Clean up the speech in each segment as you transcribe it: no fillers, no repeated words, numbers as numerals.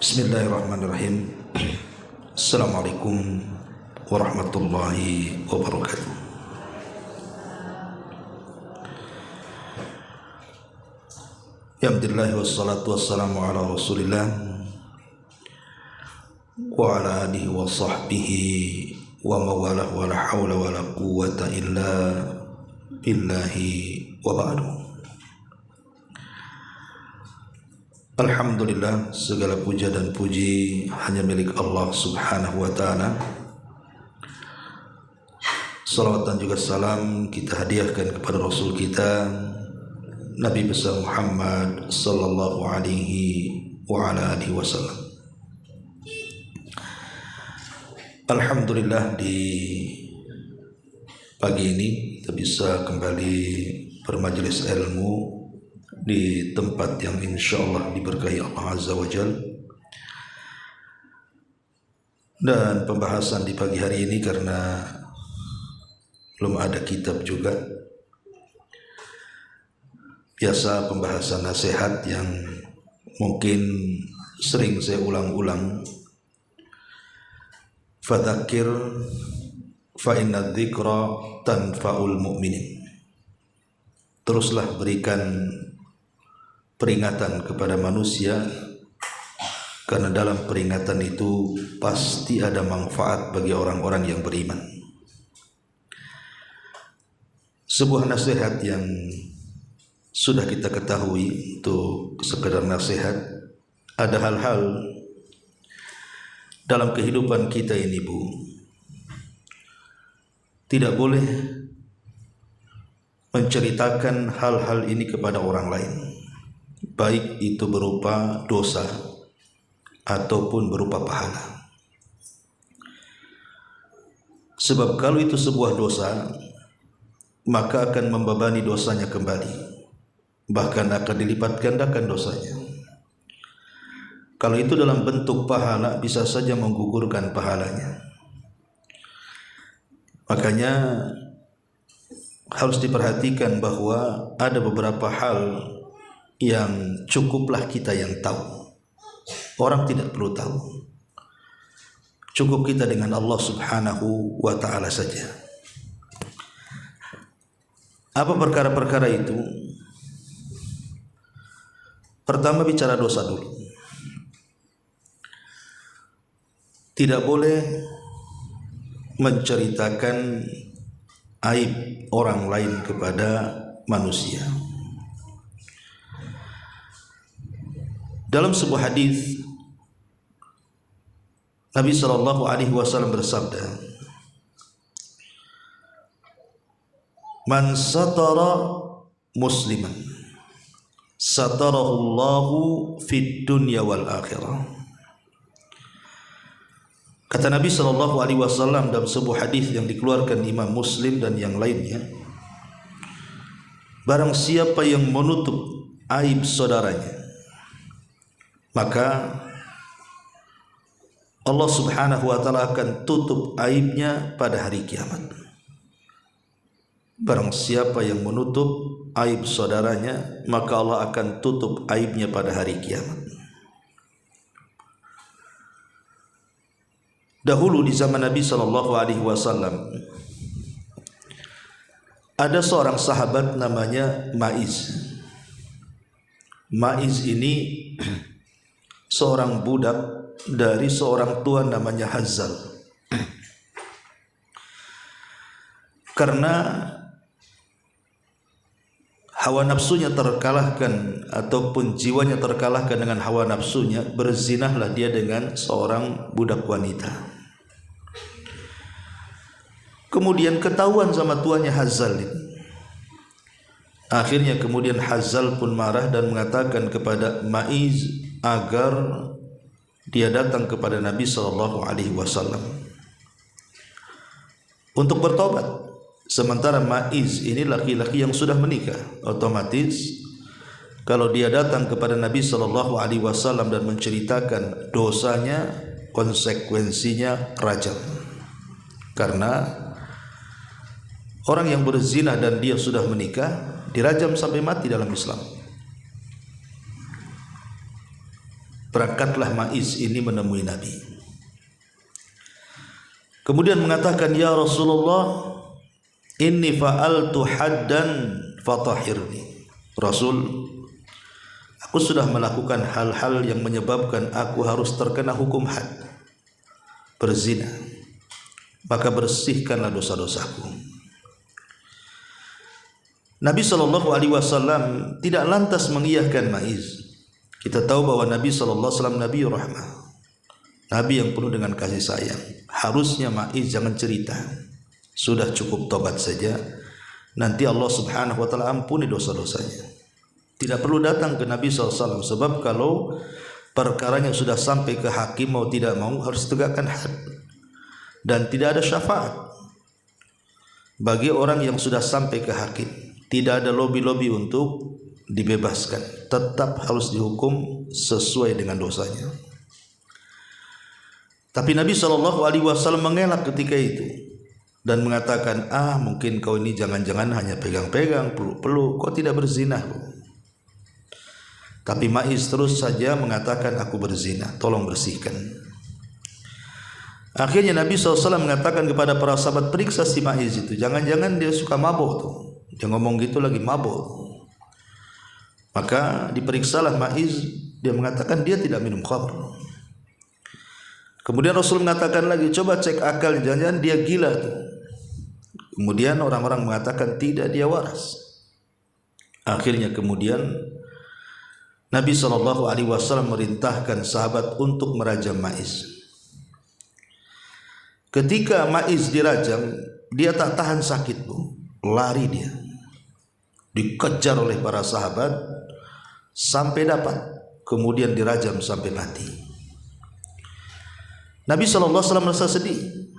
Bismillahirrahmanirrahim. Assalamualaikum warahmatullahi wabarakatuh. Alhamdulillah wassalatu wassalamu ala rasulillah wa ala alihi wa sahbihi wa mawalah wa la hawla wa la quwwata illa billahi wa ba'du. Alhamdulillah, segala puja dan puji hanya milik Allah subhanahu wa ta'ala. Salawat dan juga salam kita hadiahkan kepada Rasul kita Nabi besar Muhammad sallallahu alaihi wa ala alihi wasallam. Alhamdulillah, di pagi ini kita bisa kembali bermajelis ilmu di tempat yang insyaallah diberkahi Allah Azza wa Jal. Dan pembahasan di pagi hari ini karena belum ada kitab juga, biasa pembahasan nasihat yang mungkin sering saya ulang-ulang. Fadzakir fa inna dzikra tanfa'ul mu'minin. Teruslah berikan peringatan kepada manusia, karena dalam peringatan itu pasti ada manfaat bagi orang-orang yang beriman. Sebuah nasihat yang sudah kita ketahui itu sekedar nasihat. Ada hal-hal dalam kehidupan kita ini, Bu, tidak boleh menceritakan hal-hal ini kepada orang lain, baik itu berupa dosa ataupun berupa pahala. Sebab kalau itu sebuah dosa, maka akan membebani dosanya kembali, bahkan akan dilipat gandakan dosanya. Kalau itu dalam bentuk pahala, bisa saja menggugurkan pahalanya. Makanya harus diperhatikan bahwa ada beberapa hal yang cukuplah kita yang tahu. Orang tidak perlu tahu. Cukup kita dengan Allah subhanahu wa ta'ala saja. Apa perkara-perkara itu? Pertama, bicara dosa dulu. Tidak boleh menceritakan aib orang lain kepada manusia. Dalam sebuah hadis Nabi sallallahu alaihi wasallam bersabda, "Man satara musliman satarahu Allahu fid dunya wal akhirah." Kata Nabi sallallahu alaihi wasallam dalam sebuah hadis yang dikeluarkan Imam Muslim dan yang lainnya, barang siapa yang menutup aib saudaranya, maka Allah subhanahu wa ta'ala akan tutup aibnya pada hari kiamat. Barang siapa yang menutup aib saudaranya, maka Allah akan tutup aibnya pada hari kiamat. Dahulu di zaman Nabi sallallahu alaihi wasallam ada seorang sahabat namanya Maiz. Maiz ini seorang budak dari seorang tua namanya Hazzal. Karena hawa nafsunya terkalahkan ataupun jiwanya terkalahkan dengan hawa nafsunya, berzinahlah dia dengan seorang budak wanita. Kemudian ketahuan sama tuanya Hazzal ini. Akhirnya kemudian Hazzal pun marah dan mengatakan kepada Maiz agar dia datang kepada Nabi sallallahu alaihi wasallam untuk bertobat. Sementara Maiz ini laki-laki yang sudah menikah, otomatis kalau dia datang kepada Nabi sallallahu alaihi wasallam dan menceritakan dosanya, konsekuensinya rajam. Karena orang yang berzina dan dia sudah menikah dirajam sampai mati dalam Islam. Berangkatlah Ma'iz ini menemui Nabi. Kemudian mengatakan, ya Rasulullah, inni fa'altu haddan fatahhirni. Rasul, aku sudah melakukan hal-hal yang menyebabkan aku harus terkena hukum had, berzina, maka bersihkanlah dosa-dosaku. Nabi SAW tidak lantas mengiyakan Ma'iz. Kita tahu bahwa Nabi SAW Nabi rahmah, Nabi yang penuh dengan kasih sayang. Harusnya Ma'iz jangan cerita, sudah cukup tobat saja, nanti Allah Subhanahu wa ta'ala ampuni dosa-dosanya. Tidak perlu datang ke Nabi SAW, sebab kalau perkaranya sudah sampai ke hakim, mau tidak mau harus tegakkan had, dan tidak ada syafaat bagi orang yang sudah sampai ke hakim. Tidak ada lobby-lobby untuk dibebaskan, tetap harus dihukum sesuai dengan dosanya. Tapi Nabi SAW mengelak ketika itu dan mengatakan, mungkin kau ini jangan-jangan hanya pegang-pegang, peluk-peluk, kau tidak berzina. Tapi Ma'iz terus saja mengatakan, aku berzina, tolong bersihkan. Akhirnya Nabi SAW mengatakan kepada para sahabat, periksa si Ma'iz itu, jangan-jangan dia suka mabuk tuh, dia ngomong gitu lagi mabuk. Maka diperiksalah Ma'iz, dia mengatakan dia tidak minum khamr. Kemudian Rasul mengatakan lagi, coba cek akal, jangan-jangan dia gila tuh. Kemudian orang-orang mengatakan tidak, dia waras. Akhirnya kemudian Nabi SAW merintahkan sahabat untuk merajam Ma'iz. Ketika Ma'iz dirajam, dia tak tahan sakit, Bu. Lari dia, dikejar oleh para sahabat sampai dapat, kemudian dirajam sampai mati. Nabi SAW merasa sedih,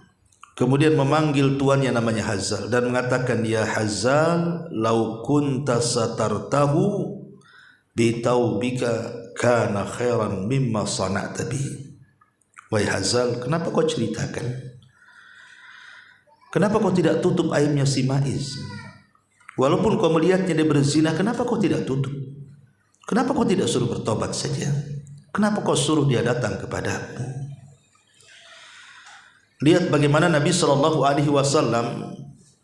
kemudian memanggil tuannya namanya Hazzal dan mengatakan, ya Hazzal, lau kunta satartahu bitaubika kana khairan mimma sana'ta bihi. Wahai Hazzal, kenapa kau ceritakan? Kenapa kau tidak tutup aibnya si Ma'iz? Walaupun kau melihatnya dia berzina, kenapa kau tidak tutup? Kenapa kau tidak suruh bertobat saja? Kenapa kau suruh dia datang kepadamu? Lihat bagaimana Nabi SAW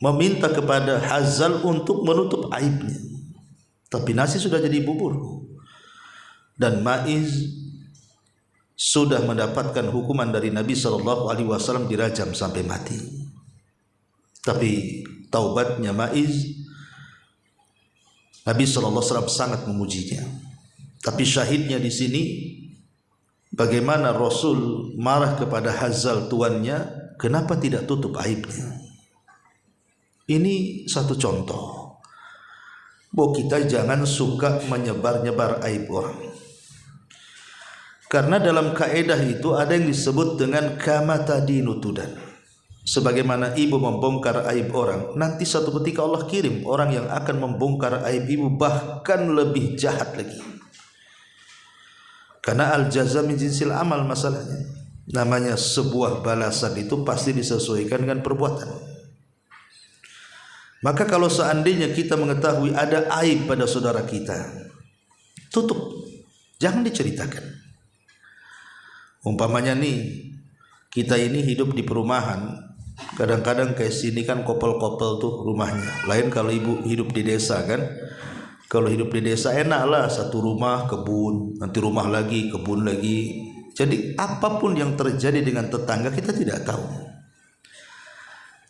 meminta kepada Hazzal untuk menutup aibnya, tapi nasi sudah jadi bubur dan Ma'iz sudah mendapatkan hukuman dari Nabi SAW, dirajam sampai mati. Tapi taubatnya Ma'iz, Nabi SAW sangat memujinya. Tapi syahidnya di sini, bagaimana Rasul marah kepada Hazzal tuannya, kenapa tidak tutup aibnya? Ini satu contoh bahwa kita jangan suka menyebar-nyebar aib orang. Karena dalam kaedah itu ada yang disebut dengan kama tadinu tudan. Sebagaimana ibu membongkar aib orang, nanti satu ketika Allah kirim orang yang akan membongkar aib ibu, bahkan lebih jahat lagi. Karena al-jaza min jinsil amal masalahnya. Namanya sebuah balasan itu pasti disesuaikan dengan perbuatan. Maka kalau seandainya kita mengetahui ada aib pada saudara kita, tutup, jangan diceritakan. Umpamanya nih, kita ini hidup di perumahan, kadang-kadang kayak sini kan kopel-kopel tuh rumahnya. Lain kalau ibu hidup di desa kan. Kalau hidup di desa enaklah, satu rumah kebun, nanti rumah lagi, kebun lagi. Jadi apapun yang terjadi dengan tetangga kita tidak tahu.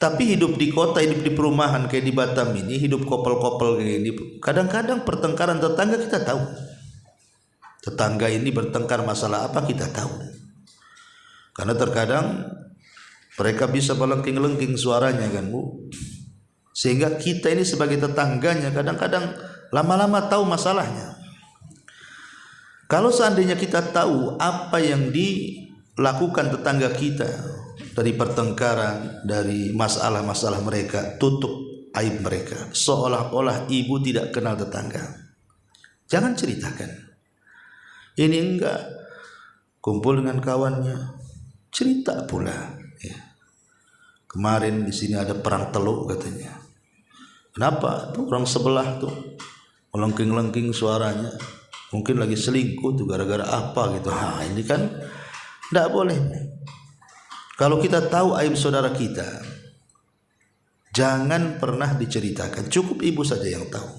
Tapi hidup di kota, hidup di perumahan kayak di Batam ini, hidup kopel-kopel kayak ini, kadang-kadang pertengkaran tetangga kita tahu. Tetangga ini bertengkar masalah apa kita tahu. Karena terkadang mereka bisa melengking-lengking suaranya kan, Bu. Sehingga kita ini sebagai tetangganya kadang-kadang lama-lama tahu masalahnya. Kalau seandainya kita tahu apa yang dilakukan tetangga kita dari pertengkaran, dari masalah-masalah mereka, tutup aib mereka. Seolah-olah ibu tidak kenal tetangga. Jangan ceritakan. Ini enggak, kumpul dengan kawannya, cerita pula. Ya. Kemarin di sini ada perang teluk katanya. Kenapa? Tuh orang sebelah tuh melengking-lengking suaranya. Mungkin lagi selingkuh tuh gara-gara apa gitu. Ini kan tidak boleh. Kalau kita tahu aib saudara kita, jangan pernah diceritakan. Cukup ibu saja yang tahu.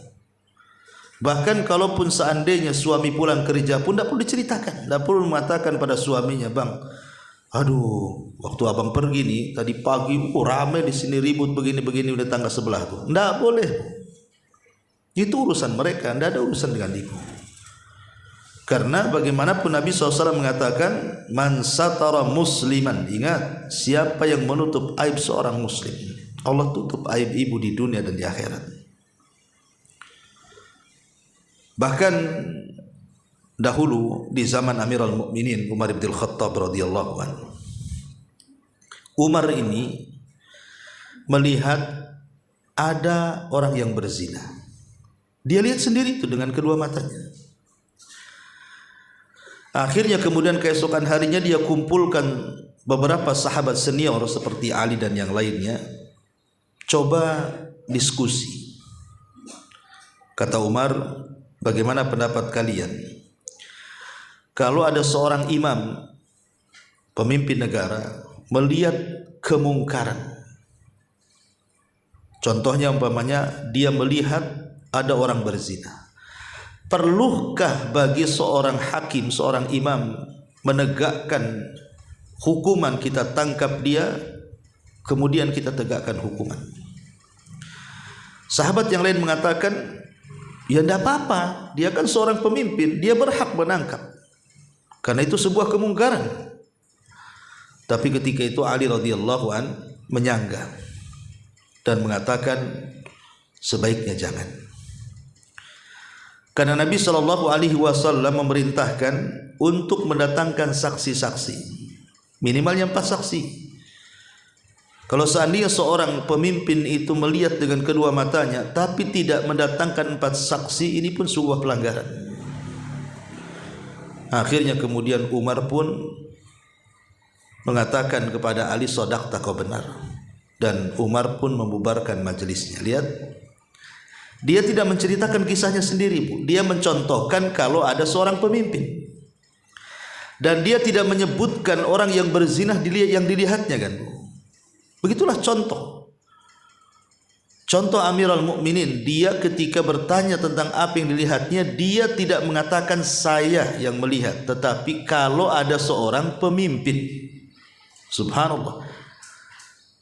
Bahkan kalaupun seandainya suami pulang kerja pun tidak perlu diceritakan. Tidak perlu mengatakan pada suaminya, bang, aduh, waktu abang pergi nih tadi pagi, ramai di sini ribut begini-begini udah tangga sebelah tuh. Tidak boleh. Itu urusan mereka, tidak ada urusan dengan ibu. Karena bagaimanapun Nabi SAW mengatakan, man satara musliman. Ingat, siapa yang menutup aib seorang muslim, Allah tutup aib ibu di dunia dan di akhirat. Bahkan dahulu di zaman Amirul Mukminin Umar bin Khattab radhiyallahu anhu, Umar ini melihat ada orang yang berzina. Dia lihat sendiri itu dengan kedua matanya. Akhirnya kemudian keesokan harinya dia kumpulkan beberapa sahabat senior seperti Ali dan yang lainnya, coba diskusi. Kata Umar, bagaimana pendapat kalian kalau ada seorang imam, pemimpin negara, melihat kemungkaran? Contohnya umpamanya dia melihat ada orang berzina. Perlukah bagi seorang hakim, seorang imam menegakkan hukuman, kita tangkap dia, kemudian kita tegakkan hukuman? Sahabat yang lain mengatakan, ya tidak apa-apa, dia kan seorang pemimpin, dia berhak menangkap, karena itu sebuah kemungkaran. Tapi ketika itu Ali radhiyallahu an menyangga dan mengatakan sebaiknya jangan. Karena Nabi SAW memerintahkan untuk mendatangkan saksi-saksi, minimalnya 4 saksi. Kalau seandainya seorang pemimpin itu melihat dengan kedua matanya tapi tidak mendatangkan 4 saksi, ini pun sebuah pelanggaran. Akhirnya kemudian Umar pun mengatakan kepada Ali, shadaqta, kau benar. Dan Umar pun membubarkan majelisnya. Lihat, dia tidak menceritakan kisahnya sendiri, Bu. Dia mencontohkan kalau ada seorang pemimpin, dan dia tidak menyebutkan orang yang berzinah yang dilihatnya, kan, Bu. Begitulah contoh Amirul Mukminin. Dia ketika bertanya tentang apa yang dilihatnya, dia tidak mengatakan saya yang melihat, tetapi kalau ada seorang pemimpin. Subhanallah.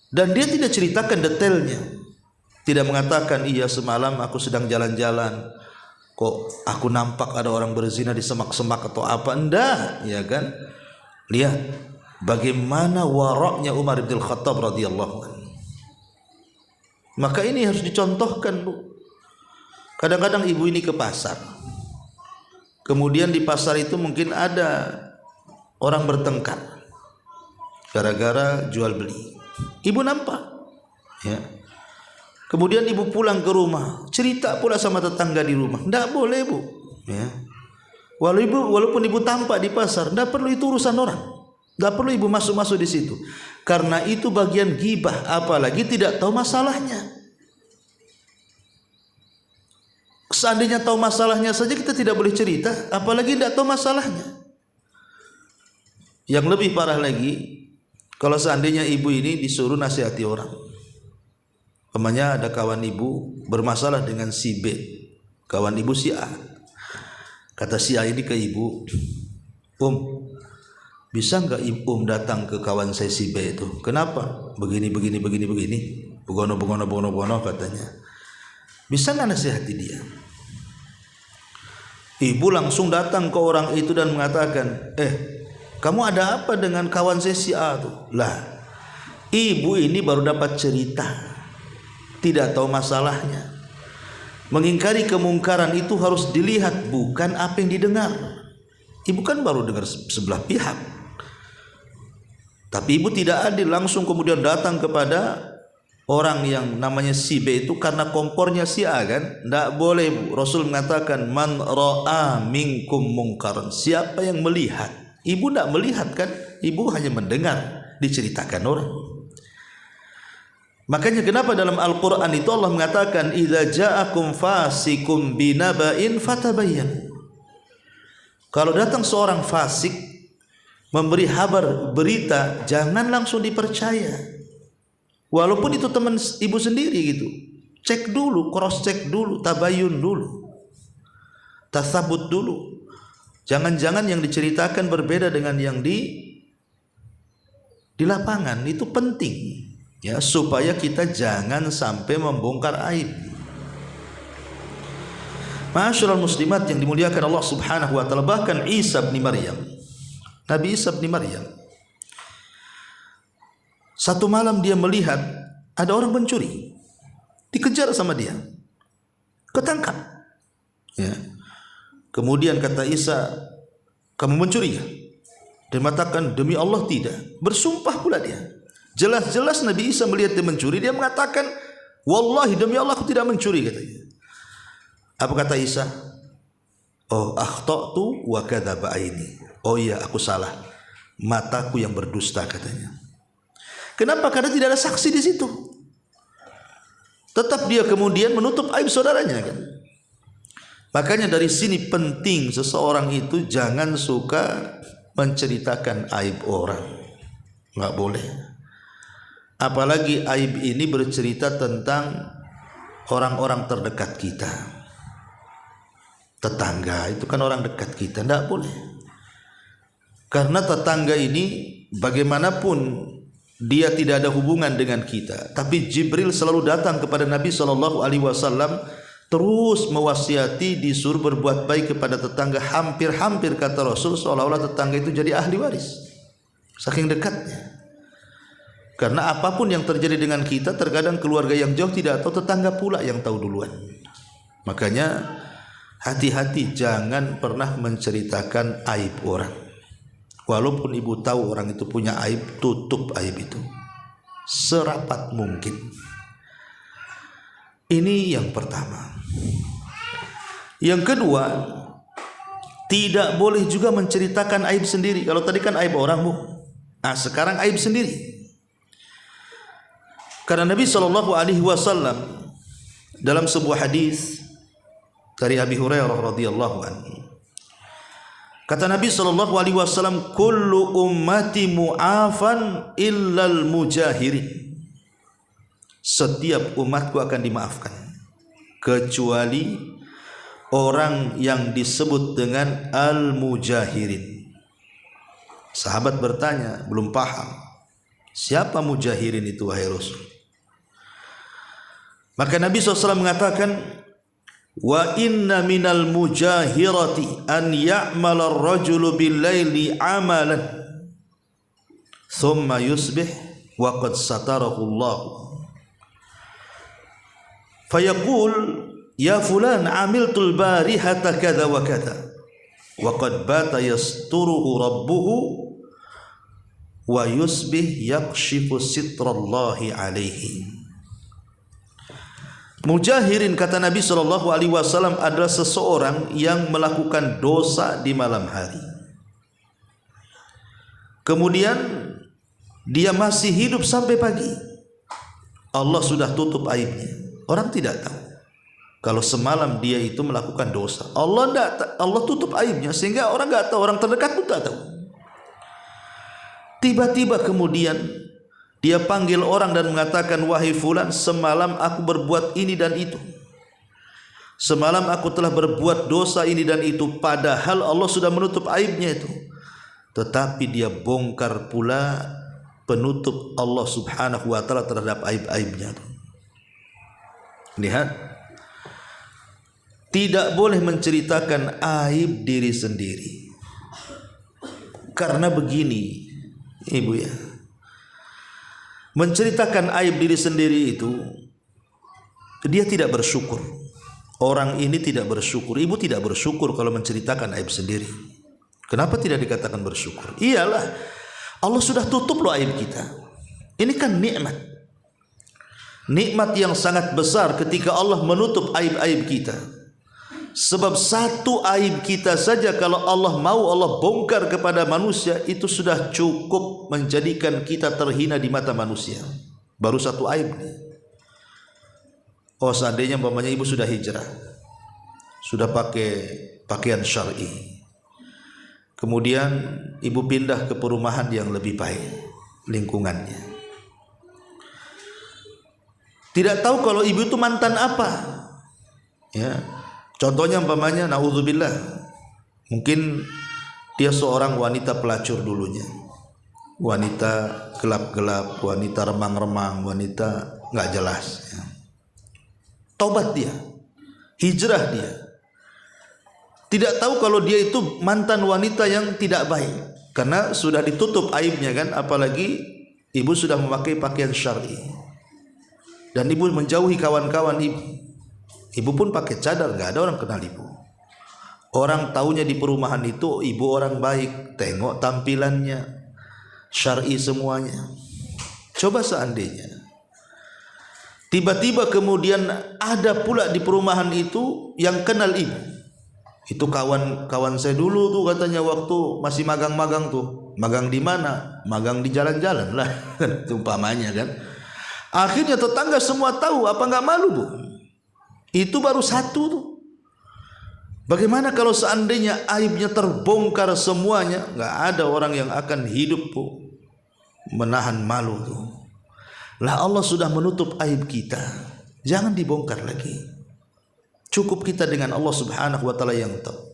Dan dia tidak ceritakan detailnya. Tidak mengatakan, iya semalam aku sedang jalan-jalan, kok aku nampak ada orang berzina di semak-semak atau apa. Enggak, ya kan? Lihat bagaimana waraknya Umar bin Khattab radhiyallahu anhu. Maka ini harus dicontohkan, Bu. Kadang-kadang ibu ini ke pasar, kemudian di pasar itu mungkin ada orang bertengkar gara-gara jual beli. Ibu nampak, ya. Kemudian ibu pulang ke rumah, cerita pula sama tetangga di rumah. Tidak boleh, Bu, ya. Walaupun ibu tampak di pasar, tidak perlu, itu urusan orang. Tidak perlu ibu masuk-masuk di situ, karena itu bagian ghibah, apalagi tidak tahu masalahnya. Seandainya tahu masalahnya saja kita tidak boleh cerita, apalagi tidak tahu masalahnya. Yang lebih parah lagi, kalau seandainya ibu ini disuruh nasihati orang. Umpamanya ada kawan ibu bermasalah dengan si B, kawan ibu si A. Kata si A ini ke ibu, bisa nggak datang ke kawan saya si B itu? Kenapa? Begini begono katanya. Bisa nggak nasihati dia? Ibu langsung datang ke orang itu dan mengatakan, kamu ada apa dengan kawan saya si A tuh? Lah, ibu ini baru dapat cerita, tidak tahu masalahnya. Mengingkari kemungkaran itu harus dilihat, bukan apa yang didengar. Ibu kan baru dengar sebelah pihak. Tapi ibu tidak adil, langsung kemudian datang kepada orang yang namanya si B itu karena kompornya si A, kan? Tidak boleh, Bu. Rasul mengatakan, man ra'a minkum mungkaran. Siapa yang melihat? Ibu tidak melihat, kan? Ibu hanya mendengar diceritakan orang. Makanya kenapa dalam Al-Quran itu Allah mengatakan, idza ja'akum fasikum binaba'in fatabayyanu. Kalau datang seorang fasik memberi kabar berita, jangan langsung dipercaya. Walaupun itu teman ibu sendiri gitu. Cek dulu, cross check dulu, tabayun dulu. Tasabut dulu. Jangan-jangan yang diceritakan berbeda dengan yang di lapangan. Itu penting ya, supaya kita jangan sampai membongkar aib. Ma'asyiral muslimat yang dimuliakan Allah Subhanahu wa taala, bahkan Isa bin Maryam, Nabi Isa bin Maryam, satu malam dia melihat ada orang mencuri, dikejar sama dia, ketangkap ya. Kemudian kata Isa, kamu mencuri ya? Dia mengatakan, demi Allah tidak. Bersumpah pula dia. Jelas-jelas Nabi Isa melihat dia mencuri, dia mengatakan, wallahi demi Allah aku tidak mencuri, katanya. Apa kata Isa? Oh, akhtatu wa kadzaba aini. Oh iya, aku salah, mataku yang berdusta, katanya. Kenapa? Karena tidak ada saksi di situ. Tetap dia kemudian menutup aib saudaranya kan. Makanya dari sini penting seseorang itu jangan suka menceritakan aib orang. Enggak boleh. Apalagi aib ini bercerita tentang orang-orang terdekat kita. Tetangga itu kan orang dekat kita, enggak boleh. Karena tetangga ini bagaimanapun dia tidak ada hubungan dengan kita, tapi Jibril selalu datang kepada Nabi SAW terus mewasiati, disuruh berbuat baik kepada tetangga. Hampir-hampir kata Rasul seolah-olah tetangga itu jadi ahli waris, saking dekatnya. Karena apapun yang terjadi dengan kita, terkadang keluarga yang jauh tidak tahu, tetangga pula yang tahu duluan. Makanya hati-hati, jangan pernah menceritakan aib orang. Walaupun ibu tahu orang itu punya aib, tutup aib itu serapat mungkin. Ini yang pertama. Yang kedua, tidak boleh juga menceritakan aib sendiri. Kalau tadi kan aib orang, Bu. Nah, sekarang aib sendiri. Karena Nabi SAW dalam sebuah hadis dari Abi Hurairah radhiyallahu anhu, kata Nabi SAW, kullu ummati mu'afan illal mujahirin. Setiap umatku akan dimaafkan kecuali orang yang disebut dengan al-mujahirin. Sahabat bertanya, belum paham, siapa mujahirin itu wahai Rasul? Maka Nabi SAW mengatakan, wa inna minal mujahirati an ya'mala ar-rajulu bil-laili amalan thumma yusbih wa qad satarahu Allah fayaqul ya fulan amiltul barihata kadza wa kadza wa qad bata yasturuhu rabbuhu wa yusbih yakshifu sitrallahi alaihi. Mujahirin kata Nabi SAW adalah seseorang yang melakukan dosa di malam hari, kemudian dia masih hidup sampai pagi. Allah sudah tutup aibnya, orang tidak tahu kalau semalam dia itu melakukan dosa. Allah tutup aibnya sehingga orang tidak tahu, orang terdekat pun tidak tahu. Tiba-tiba kemudian dia panggil orang dan mengatakan, wahai fulan, semalam aku berbuat ini dan itu. Semalam aku telah berbuat dosa ini dan itu. Padahal Allah sudah menutup aibnya itu. Tetapi dia bongkar pula penutup Allah Subhanahu wa ta'ala terhadap aib-aibnya. Lihat, tidak boleh menceritakan aib diri sendiri. Karena begini, ibu ya, menceritakan aib diri sendiri itu, dia tidak bersyukur. Orang ini tidak bersyukur. Ibu tidak bersyukur kalau menceritakan aib sendiri. Kenapa tidak dikatakan bersyukur? Iyalah, Allah sudah tutup loh aib kita. Ini kan nikmat. Nikmat yang sangat besar ketika Allah menutup aib-aib kita. Sebab satu aib kita saja kalau Allah mau, Allah bongkar kepada manusia, itu sudah cukup menjadikan kita terhina di mata manusia. Baru satu aib nih. Oh, seandainya umpamanya ibu sudah hijrah, sudah pakai pakaian syar'i, Kemudian ibu pindah ke perumahan yang lebih baik lingkungannya. Tidak tahu kalau ibu itu mantan apa. Ya. Contohnya umpamanya naudzubillah, mungkin dia seorang wanita pelacur dulunya. Wanita gelap-gelap, wanita remang-remang, wanita nggak jelas. Ya. Taubat dia, hijrah dia. Tidak tahu kalau dia itu mantan wanita yang tidak baik, karena sudah ditutup aibnya kan, apalagi ibu sudah memakai pakaian syar'i. Dan ibu menjauhi kawan-kawan ibu. Ibu pun pakai cadar, nggak ada orang kenal ibu. Orang taunya di perumahan itu ibu orang baik, tengok tampilannya syar'i semuanya. Coba seandainya tiba-tiba kemudian ada pula di perumahan itu yang kenal ibu. Itu kawan-kawan saya dulu tuh katanya waktu masih magang-magang tuh. Magang di mana? Magang di jalan-jalan lah. Itu umpamanya kan. Akhirnya tetangga semua tahu, apa nggak malu bu? Itu baru satu tuh. Bagaimana kalau seandainya aibnya terbongkar semuanya? Nggak ada orang yang akan hidup bu menahan malu tuh. Lah Allah sudah menutup aib kita. Jangan dibongkar lagi. Cukup kita dengan Allah Subhanahu wa taala yang tahu.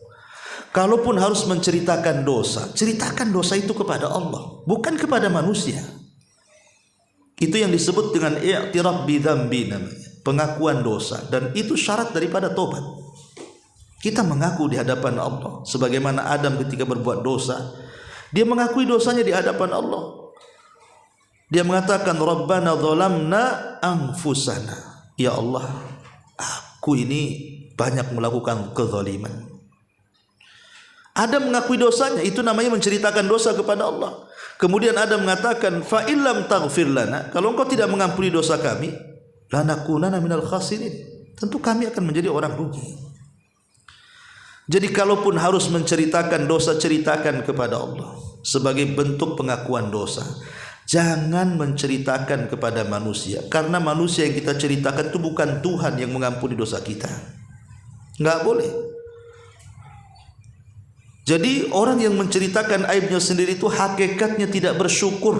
Kalaupun harus menceritakan dosa, ceritakan dosa itu kepada Allah, bukan kepada manusia. Itu yang disebut dengan i'tiraf bi dzambi namanya, pengakuan dosa, dan itu syarat daripada tobat. Kita mengaku di hadapan Allah sebagaimana Adam ketika berbuat dosa, dia mengakui dosanya di hadapan Allah. Dia mengatakan Rabbana dzalamna anfusana. Ya Allah, aku ini banyak melakukan kezaliman. Adam mengakui dosanya, itu namanya menceritakan dosa kepada Allah. Kemudian Adam mengatakan, fa illam taghfir lana, kalau engkau tidak mengampuni dosa kami, lanakunanna minal khasirin, tentu kami akan menjadi orang rugi. Jadi kalaupun harus menceritakan dosa, ceritakan kepada Allah sebagai bentuk pengakuan dosa. Jangan menceritakan kepada manusia, karena manusia yang kita ceritakan itu bukan Tuhan yang mengampuni dosa kita. Nggak boleh. Jadi orang yang menceritakan aibnya sendiri itu hakikatnya tidak bersyukur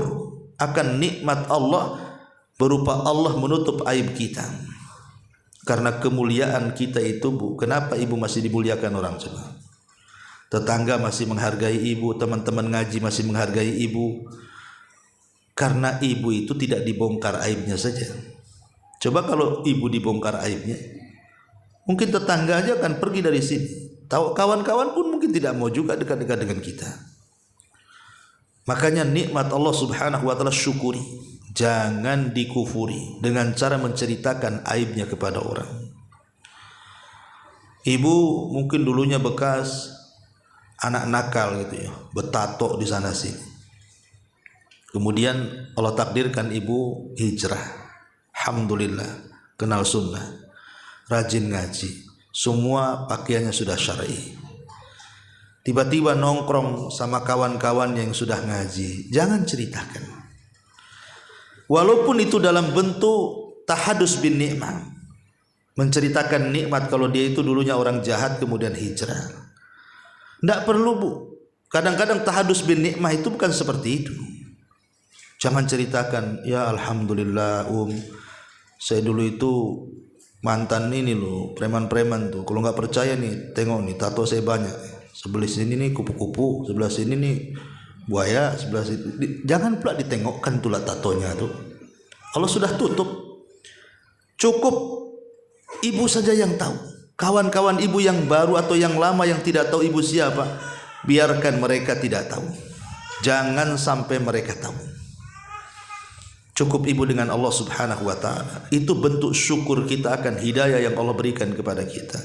akan nikmat Allah berupa Allah menutup aib kita. Karena kemuliaan kita itu bu, kenapa ibu masih dimuliakan orang coba? Tetangga masih menghargai ibu, teman-teman ngaji masih menghargai ibu. Karena ibu itu tidak dibongkar aibnya saja. Coba kalau ibu dibongkar aibnya, mungkin tetangga aja akan pergi dari sini. Tahu kawan-kawan pun mungkin tidak mau juga dekat-dekat dengan kita. Makanya nikmat Allah Subhanahu wa taala syukuri, jangan dikufuri dengan cara menceritakan aibnya kepada orang. Ibu mungkin dulunya bekas anak nakal gitu ya, betato di sana sini. Kemudian Allah takdirkan ibu hijrah. Alhamdulillah, kenal sunnah, rajin ngaji, semua pakaiannya sudah syar'i. Tiba-tiba nongkrong sama kawan-kawan yang sudah ngaji, jangan ceritakan. Walaupun itu dalam bentuk tahadus bin nikmah, menceritakan nikmat kalau dia itu dulunya orang jahat kemudian hijrah. Tidak perlu bu. Kadang-kadang tahadus bin nikmah itu bukan seperti itu. Jangan ceritakan, ya alhamdulillah saya dulu itu mantan ini loh, preman-preman tuh. Kalau nggak percaya nih, tengok nih tato saya banyak. Sebelah sini nih kupu-kupu, sebelah sini nih buaya, sebelah sini. Jangan pula ditengokkan tulah tatonya tuh. Allah sudah tutup. Cukup ibu saja yang tahu. Kawan-kawan ibu yang baru atau yang lama yang tidak tahu ibu siapa, biarkan mereka tidak tahu. Jangan sampai mereka tahu. Cukup ibu dengan Allah Subhanahu wa taala. Itu bentuk syukur kita akan hidayah yang Allah berikan kepada kita.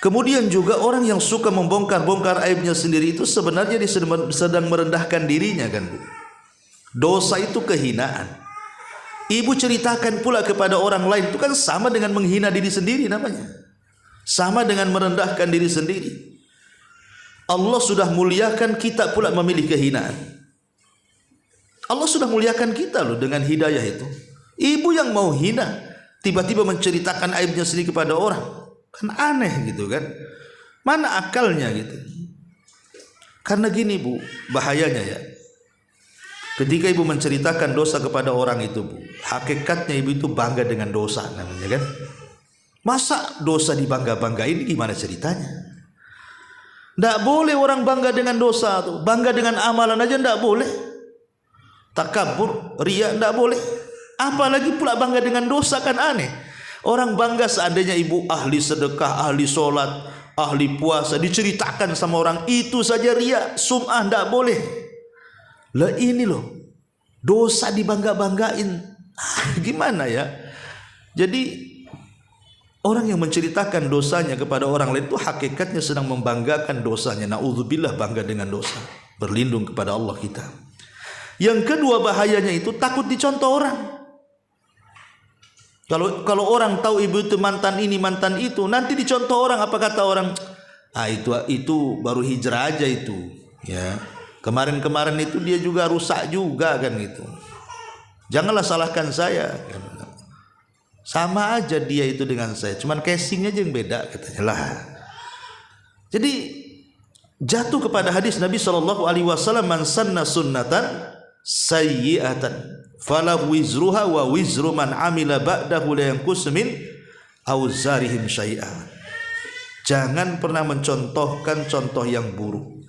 Kemudian juga orang yang suka membongkar-bongkar aibnya sendiri itu sebenarnya dia sedang merendahkan dirinya kan bu. Dosa itu kehinaan. Ibu ceritakan pula kepada orang lain itu kan sama dengan menghina diri sendiri namanya. Sama dengan merendahkan diri sendiri. Allah sudah muliakan, kita pula memilih kehinaan. Allah sudah muliakan kita loh dengan hidayah itu. Ibu yang mau hina tiba-tiba menceritakan aibnya sendiri kepada orang, kan aneh gitu kan. Mana akalnya gitu. Karena gini Bu, bahayanya ya. Ketika ibu menceritakan dosa kepada orang itu Bu, hakikatnya ibu itu bangga dengan dosa namanya kan. Masa dosa dibangga-banggain, gimana ceritanya? Tidak boleh orang bangga dengan dosa tuh. Bangga dengan amalan aja tidak boleh. Takabur, riya tidak boleh. Apalagi pula bangga dengan dosa, kan aneh. Orang bangga seandainya ibu ahli sedekah, ahli sholat, ahli puasa, diceritakan sama orang, itu saja riya, sum'ah, tidak boleh. Lah ini loh, dosa dibangga-banggain. Gimana ya? Jadi orang yang menceritakan dosanya kepada orang lain itu hakikatnya sedang membanggakan dosanya. Na'udzubillah, bangga dengan dosa. Berlindung kepada Allah kita. Yang kedua bahayanya itu takut dicontoh orang. Kalau orang tahu ibu itu mantan ini, mantan itu, nanti dicontoh orang, apa kata orang? Ah itu baru hijrah aja itu. Ya. Kemarin-kemarin itu dia juga rusak juga kan gitu. Janganlah salahkan saya. Sama aja dia itu dengan saya, cuman casingnya aja yang beda katanya lah. Jadi jatuh kepada hadis Nabi SAW, man sanna sunnatan sayyi'atan falahu wizruha wa wizru man amila ba'dahu la yanqus min auzarihim syai'an. Jangan pernah mencontohkan contoh yang buruk.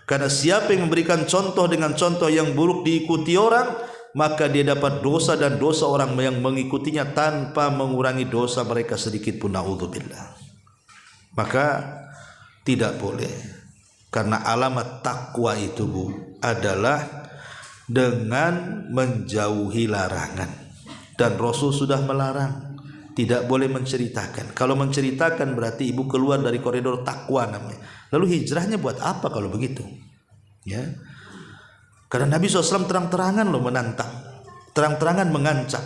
Karena siapa yang memberikan contoh dengan contoh yang buruk diikuti orang, maka dia dapat dosa dan dosa orang yang mengikutinya tanpa mengurangi dosa mereka sedikit pun. Na'udzubillah. Maka tidak boleh. Karena alamat takwa itu Bu adalah dengan menjauhi larangan. Dan Rasul sudah melarang. Tidak boleh menceritakan. Kalau menceritakan berarti ibu keluar dari koridor takwa namanya. Lalu hijrahnya buat apa kalau begitu? Ya. Karena Nabi SAW terang-terangan loh menantang, terang-terangan mengancam.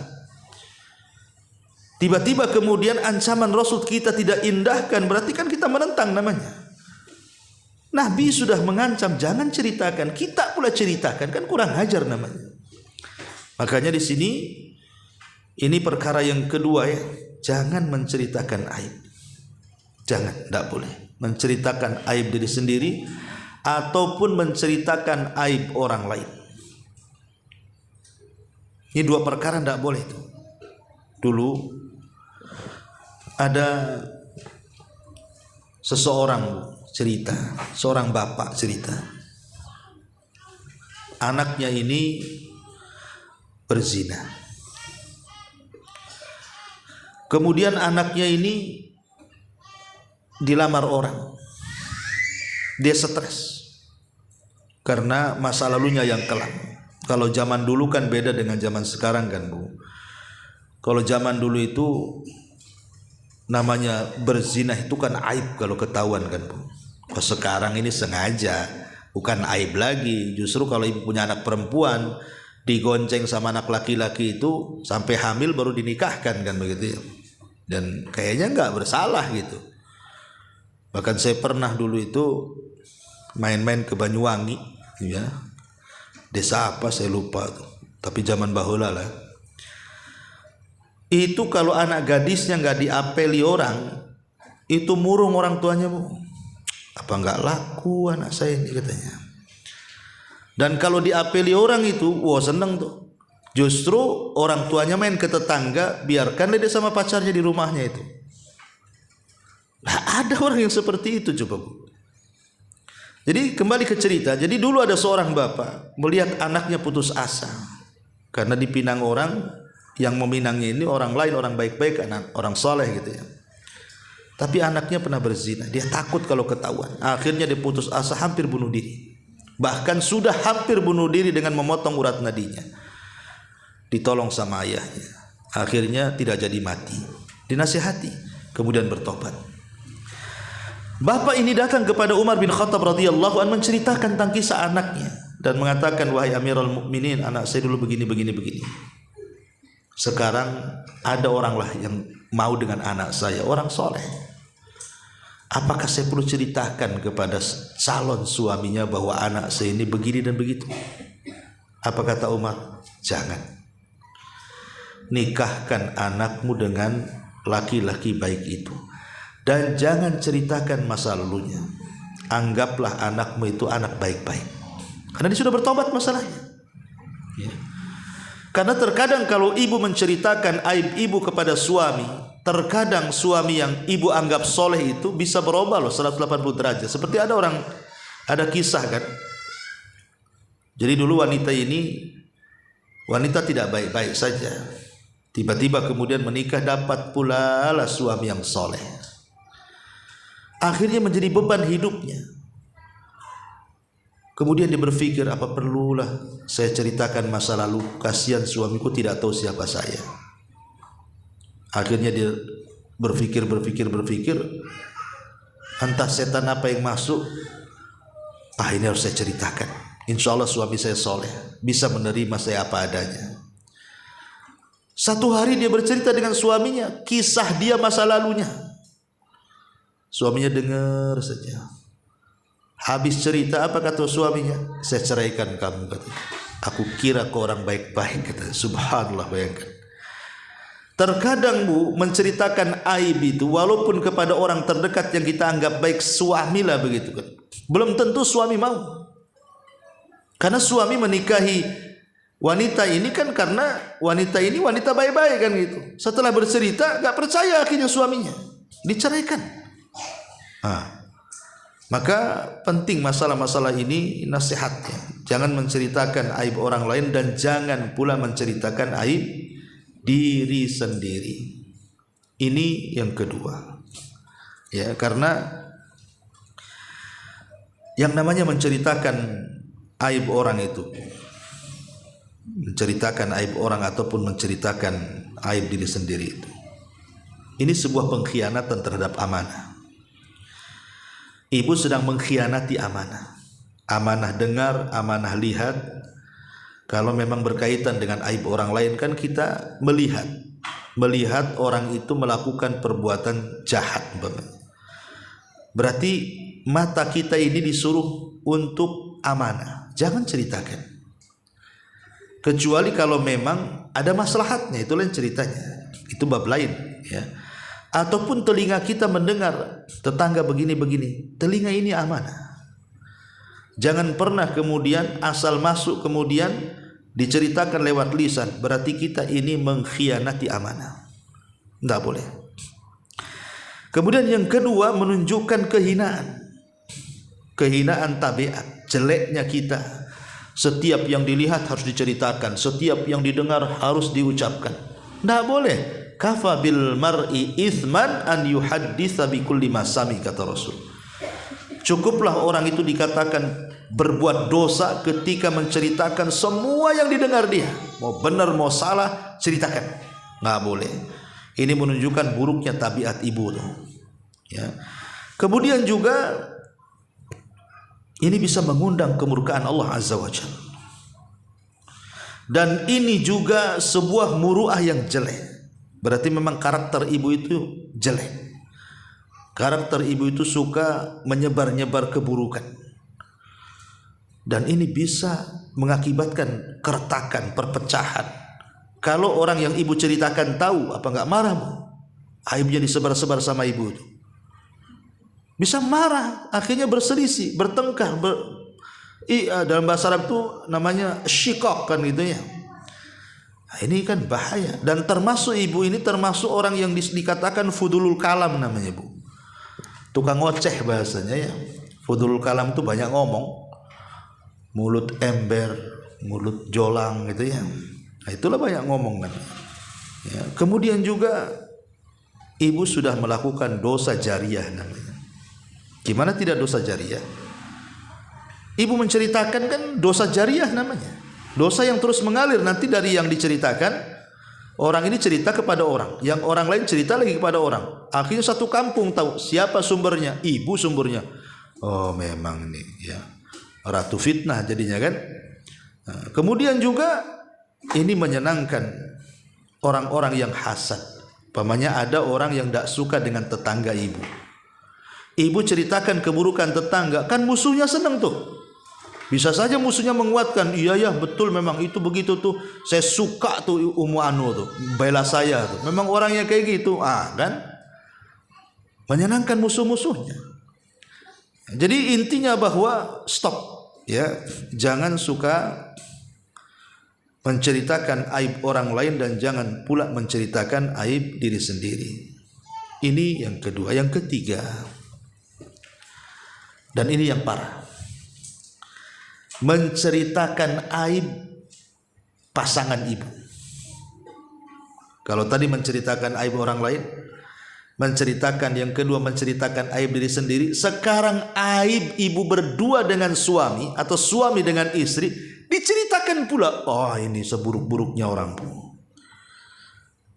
Tiba-tiba kemudian ancaman Rasul kita tidak indahkan, berarti kan kita menentang namanya. Nabi sudah mengancam, jangan ceritakan, kita pula ceritakan, kan kurang ajar namanya. Makanya di sini ini perkara yang kedua ya, jangan menceritakan aib. Jangan, tidak boleh menceritakan aib diri sendiri ataupun menceritakan aib orang lain. Ini dua perkara tidak boleh itu. Dulu ada seseorang cerita, seorang bapak cerita, anaknya ini berzina. Kemudian anaknya ini dilamar orang. Dia stres karena masa lalunya yang kelam. Kalau zaman dulu kan beda dengan zaman sekarang kan Bu. Kalau zaman dulu itu namanya berzina itu kan aib kalau ketahuan kan Bu. Kalau sekarang ini sengaja, bukan aib lagi. Justru kalau ibu punya anak perempuan digonceng sama anak laki-laki itu sampai hamil baru dinikahkan kan begitu ya. Dan kayaknya nggak bersalah gitu. Bahkan saya pernah dulu itu main-main ke Banyuwangi ya. Desa apa saya lupa tuh. Tapi zaman bahula lah. Itu kalau anak gadisnya nggak diapeli orang, itu murung orang tuanya Bu. Apa nggak laku anak saya ini katanya. Dan kalau diapeli orang itu, wah seneng tuh. Justru orang tuanya main ke tetangga, biarkan dia sama pacarnya di rumahnya itu. Nah, ada orang yang seperti itu coba Bu. Jadi kembali ke cerita. Jadi dulu ada seorang bapak melihat anaknya putus asa karena dipinang orang, yang meminangnya ini orang lain, orang baik-baik, orang soleh gitu ya. Tapi anaknya pernah berzina. Dia takut kalau ketahuan. Akhirnya dia putus asa, hampir bunuh diri. Bahkan sudah hampir bunuh diri dengan memotong urat nadinya. Ditolong sama ayahnya. Akhirnya tidak jadi mati. Dinasihati, kemudian bertobat. Bapak ini datang kepada Umar bin Khattab radhiyallahu anhu menceritakan tentang kisah anaknya dan mengatakan, wahai Amirul Mukminin, anak saya dulu begini. Sekarang ada orang lah yang mau dengan anak saya, orang soleh. Apakah saya perlu ceritakan kepada calon suaminya bahwa anak saya ini begini dan begitu? Apa kata Umar? Jangan. Nikahkan anakmu dengan laki-laki baik itu. Dan jangan ceritakan masa lalunya. anggaplah anakmu itu anak baik-baik, karena dia sudah bertobat masalahnya. Ya. Karena terkadang kalau ibu menceritakan aib ibu kepada suami, terkadang suami yang ibu anggap soleh itu bisa berubah loh 180 derajat. Seperti ada kisah kan. Jadi dulu wanita tidak baik-baik saja. Tiba-tiba kemudian menikah, dapat pula lah suami yang soleh. Akhirnya menjadi beban hidupnya. Kemudian dia berpikir, apa perlulah saya ceritakan masa lalu, kasihan suamiku tidak tahu siapa saya. Akhirnya dia berpikir, entah setan apa yang masuk, ini harus saya ceritakan. Insya Allah suami saya soleh, bisa menerima saya apa adanya. Satu hari dia bercerita dengan suaminya, kisah dia masa lalunya. Suaminya dengar saja. Habis cerita, apa kata suaminya? Saya ceraikan kamu, kata. Aku kira kau orang baik-baik, kata. Subhanallah, bayangkan. Terkadang Bu, menceritakan aib itu walaupun kepada orang terdekat yang kita anggap baik, suamilah begitu kan. Belum tentu suami mau. Karena suami menikahi wanita ini kan karena wanita ini wanita baik-baik kan gitu. Setelah bercerita gak percaya akhirnya suaminya, diceraikan. Maka penting masalah-masalah ini nasihatnya. Jangan menceritakan aib orang lain dan jangan pula menceritakan aib diri sendiri. Ini yang kedua. Ya, karena yang namanya menceritakan aib orang itu, menceritakan aib orang ataupun menceritakan aib diri sendiri itu, ini sebuah pengkhianatan terhadap amanah. Ibu sedang mengkhianati amanah. Amanah dengar, amanah lihat. Kalau memang berkaitan dengan aib orang lain kan kita melihat orang itu melakukan perbuatan jahat. Berarti mata kita ini disuruh untuk amanah. Jangan ceritakan. Kecuali kalau memang ada maslahatnya, itu lain ceritanya. Itu bab lain, ya. Ataupun telinga kita mendengar tetangga begini-begini, telinga ini amanah. Jangan pernah kemudian asal masuk kemudian diceritakan lewat lisan, berarti kita ini mengkhianati amanah. Tidak boleh. Kemudian yang kedua, menunjukkan kehinaan tabiat, jeleknya kita. Setiap yang dilihat harus diceritakan, setiap yang didengar harus diucapkan. Tidak boleh. Kafa bil mar'i ithman an yuhadditsa bi kulli ma sami, kata Rasul. Cukuplah orang itu dikatakan berbuat dosa ketika menceritakan semua yang didengar dia. Mau benar mau salah ceritakan. Enggak boleh. Ini menunjukkan buruknya tabiat ibu tuh. Ya. Kemudian juga ini bisa mengundang kemurkaan Allah Azza wa Jalla. Dan ini juga sebuah muru'ah yang jelek. Berarti memang karakter ibu itu jelek. Karakter ibu itu suka menyebar-nyebar keburukan. Dan ini bisa mengakibatkan keretakan, perpecahan. Kalau orang yang ibu ceritakan tahu, apa enggak marah, Bu? Aibnya disebar-sebar sama ibu itu. Bisa marah, akhirnya berselisih, bertengkar. Dalam bahasa Arab itu namanya syikok kan gitu ya. Nah, ini kan bahaya. Dan termasuk ibu ini termasuk orang yang dikatakan fudulul kalam namanya, Bu. Tukang ngoceh bahasanya ya. Fudulul kalam itu banyak ngomong. Mulut ember, mulut jolang gitu ya. Nah, itulah banyak ngomong kan. Ya. Kemudian juga ibu sudah melakukan dosa jariyah namanya. Gimana tidak dosa jariyah? Ibu menceritakan kan dosa jariyah namanya. Dosa yang terus mengalir, nanti dari yang diceritakan, orang ini cerita kepada orang, yang orang lain cerita lagi kepada orang. Akhirnya satu kampung tahu siapa sumbernya, ibu sumbernya. Oh memang ini ya ratu fitnah jadinya kan. Nah, kemudian juga ini menyenangkan orang-orang yang hasad. Umpamanya ada orang yang tidak suka dengan tetangga ibu. Ibu ceritakan keburukan tetangga, kan musuhnya senang tuh. Bisa saja musuhnya menguatkan, iya ya betul memang itu begitu tuh. Saya suka tuh Umu Anu tuh, bela saya tuh. Memang orangnya kayak gitu, kan? Menyenangkan musuh-musuhnya. Jadi intinya bahwa stop, ya, jangan suka menceritakan aib orang lain dan jangan pula menceritakan aib diri sendiri. Ini yang kedua. Yang ketiga, dan ini yang parah, menceritakan aib pasangan ibu. Kalau tadi menceritakan aib orang lain, menceritakan, yang kedua menceritakan aib diri sendiri, sekarang aib ibu berdua dengan suami atau suami dengan istri diceritakan pula. Oh, ini seburuk-buruknya orang.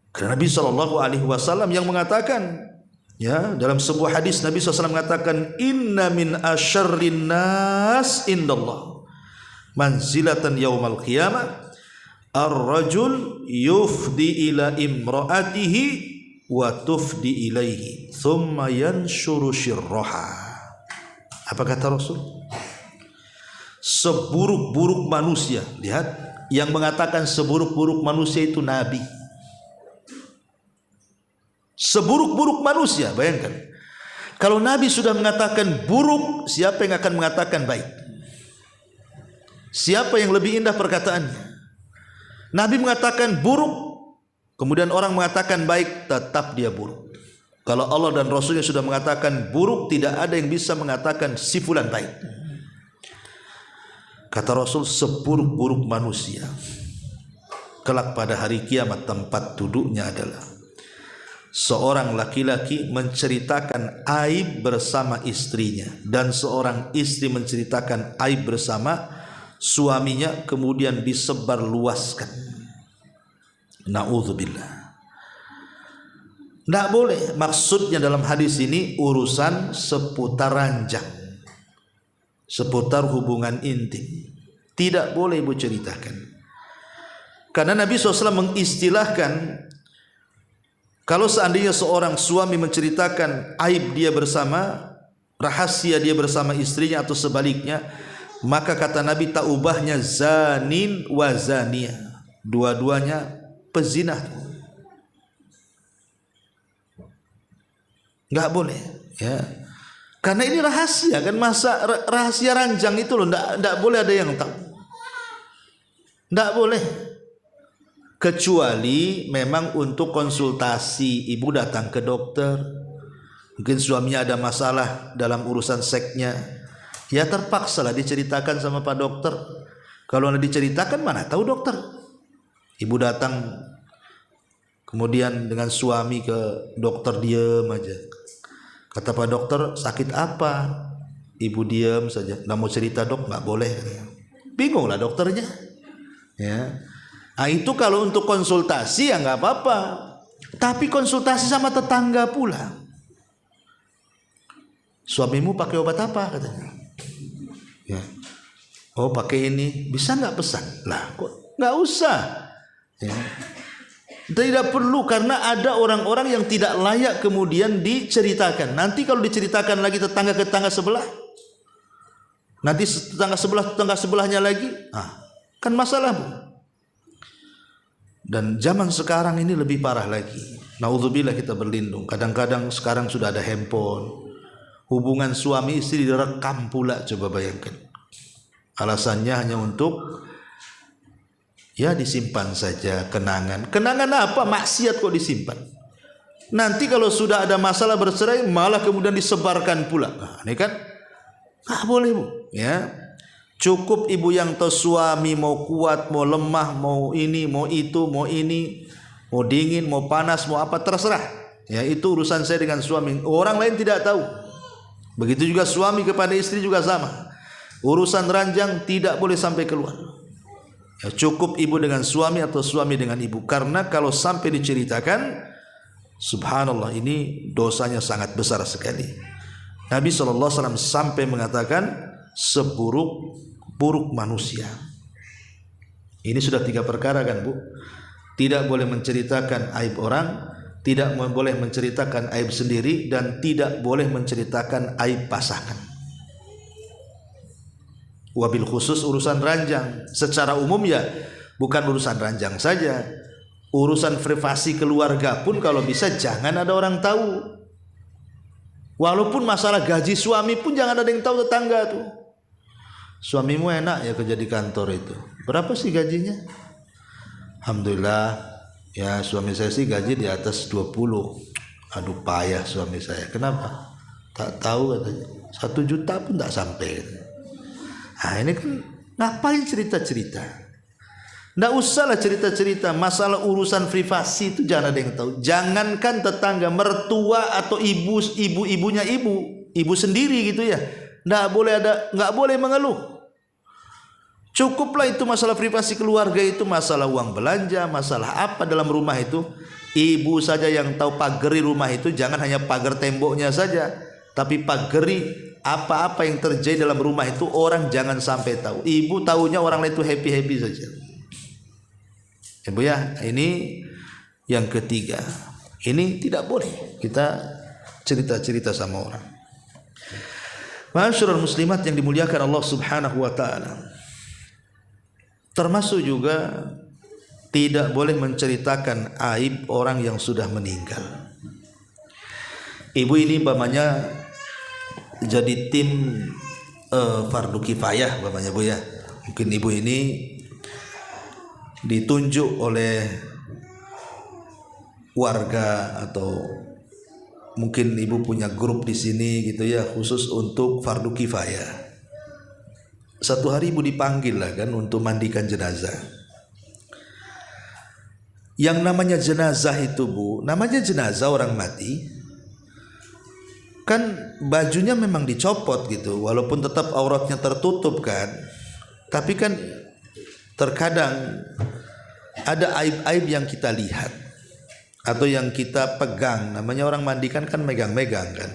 Karena Nabi SAW yang mengatakan, ya, dalam sebuah hadis Nabi SAW mengatakan, inna min asyarrin nas indallah manzilatan yaumal qiyamah ar-rajul yufdi ila imra'atihi wa tufdi ilaihi thumma yanshuru syirraha. Apa kata Rasul? Seburuk-buruk manusia, lihat, yang mengatakan seburuk-buruk manusia itu Nabi. Seburuk-buruk manusia, bayangkan. Kalau Nabi sudah mengatakan buruk, siapa yang akan mengatakan baik? Siapa yang lebih indah perkataannya? Nabi mengatakan buruk, kemudian orang mengatakan baik, tetap dia buruk. Kalau Allah dan Rasulnya sudah mengatakan buruk, tidak ada yang bisa mengatakan si fulan baik. Kata Rasul, seburuk-buruk manusia kelak pada hari kiamat tempat duduknya adalah seorang laki-laki menceritakan aib bersama istrinya dan seorang istri menceritakan aib bersama suaminya, kemudian disebar luaskan. Na'udzubillah. Tidak boleh. Maksudnya dalam hadis ini urusan seputar ranjang, seputar hubungan intim, tidak boleh ibu ceritakan. Karena Nabi SAW mengistilahkan, kalau seandainya seorang suami menceritakan aib dia bersama, rahasia dia bersama istrinya atau sebaliknya, maka kata Nabi, tak ubahnya zanin wa zaniyah, dua-duanya pezina. Enggak boleh, ya. Karena ini rahasia kan, masa rahasia ranjang itu loh, enggak boleh ada yang tahu. Enggak boleh. Kecuali memang untuk konsultasi, ibu datang ke dokter, mungkin suaminya ada masalah dalam urusan seksnya, ya terpaksalah diceritakan sama Pak Dokter. Kalau tidak diceritakan mana tahu dokter. Ibu datang kemudian dengan suami ke dokter, diam aja. Kata Pak Dokter, sakit apa? Ibu diam saja, nggak mau cerita. Dok, nggak boleh. Bingunglah dokternya. Ya, nah, itu kalau untuk konsultasi ya nggak apa-apa. Tapi konsultasi sama tetangga pula. Suamimu pakai obat apa katanya? Ya. Oh, pakai ini, bisa nggak pesan? Lah, kok nggak usah? Ya. Tidak perlu, karena ada orang-orang yang tidak layak kemudian diceritakan. Nanti kalau diceritakan lagi tetangga sebelah, nanti tetangga sebelahnya lagi, kan masalah, Bu. Dan zaman sekarang ini lebih parah lagi. Naudzubillah, kita berlindung. Kadang-kadang sekarang sudah ada handphone. Hubungan suami istri direkam pula, coba bayangkan. Alasannya hanya untuk ya disimpan saja kenangan. Kenangan apa? Maksiat kok disimpan. Nanti kalau sudah ada masalah bercerai malah kemudian disebarkan pula. Nah, ini kan nggak boleh, Bu. Ya, cukup ibu yang tahu suami mau kuat, mau lemah, mau ini, mau itu, mau ini, mau dingin, mau panas, mau apa, terserah. Ya, itu urusan saya dengan suami. Orang lain tidak tahu. Begitu juga suami kepada istri juga sama. Urusan ranjang tidak boleh sampai keluar. Ya, cukup ibu dengan suami atau suami dengan ibu. Karena kalau sampai diceritakan, subhanallah, ini dosanya sangat besar sekali. Nabi SAW sampai mengatakan seburuk-buruk manusia. Ini sudah 3 perkara kan, Bu? Tidak boleh menceritakan aib orang, tidak boleh menceritakan aib sendiri, dan tidak boleh menceritakan aib pasangan. Wabil khusus urusan ranjang. Secara umum ya bukan urusan ranjang saja, urusan privasi keluarga pun kalau bisa jangan ada orang tahu. Walaupun masalah gaji suami pun jangan ada yang tahu tetangga tuh. Suamimu enak ya kerja di kantor itu. Berapa sih gajinya? Alhamdulillah ya suami saya sih gaji di atas 20. Aduh payah suami saya. Kenapa? Tak tahu katanya. 1 juta pun tak sampai. Nah ini kan ngapain cerita-cerita? Nggak usahlah cerita-cerita masalah urusan privasi itu jangan ada yang tahu. Jangankan tetangga, mertua atau ibunya ibu sendiri gitu ya. Nggak boleh mengeluh. Cukuplah itu masalah privasi keluarga itu, masalah uang belanja, masalah apa dalam rumah itu. Ibu saja yang tahu pagari rumah itu, jangan hanya pagar temboknya saja, tapi pagari apa-apa yang terjadi dalam rumah itu orang jangan sampai tahu. Ibu tahunya orang lain itu happy-happy saja. Ibu ya, ini yang ketiga. Ini tidak boleh kita cerita-cerita sama orang. Ma'asyiral muslimat yang dimuliakan Allah Subhanahu wa taala. Termasuk juga tidak boleh menceritakan aib orang yang sudah meninggal. Ibu ini umpamanya jadi tim fardu kifayah umpamanya Bu ya. Mungkin ibu ini ditunjuk oleh warga atau mungkin ibu punya grup di sini gitu ya khusus untuk fardu kifayah. Satu hari ibu dipanggil lah kan untuk mandikan jenazah. Yang namanya jenazah itu Bu, namanya jenazah orang mati. Kan bajunya memang dicopot gitu, walaupun tetap auratnya tertutup kan. Tapi kan terkadang ada aib-aib yang kita lihat atau yang kita pegang. Namanya orang mandikan kan megang-megang kan.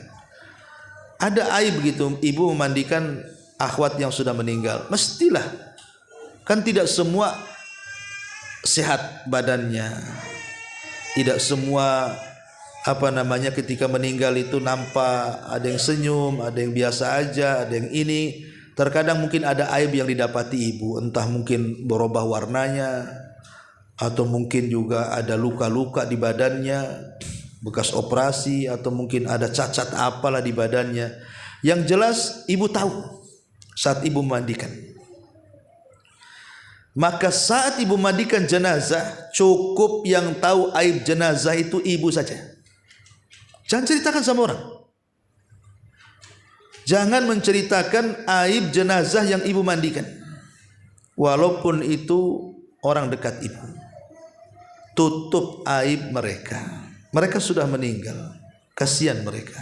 Ada aib gitu, ibu memandikan akhwat yang sudah meninggal. Mestilah, kan tidak semua sehat badannya, tidak semua ketika meninggal itu nampak ada yang senyum, ada yang biasa aja, ada yang ini. Terkadang mungkin ada aib yang didapati ibu, entah mungkin berubah warnanya atau mungkin juga ada luka-luka di badannya bekas operasi atau mungkin ada cacat apalah di badannya. Yang jelas ibu tahu saat ibu memandikan. Maka saat ibu mandikan jenazah, cukup yang tahu aib jenazah itu ibu saja. Jangan ceritakan sama orang. Jangan menceritakan aib jenazah yang ibu mandikan, walaupun itu orang dekat ibu. Tutup aib mereka. Mereka sudah meninggal. Kasihan mereka.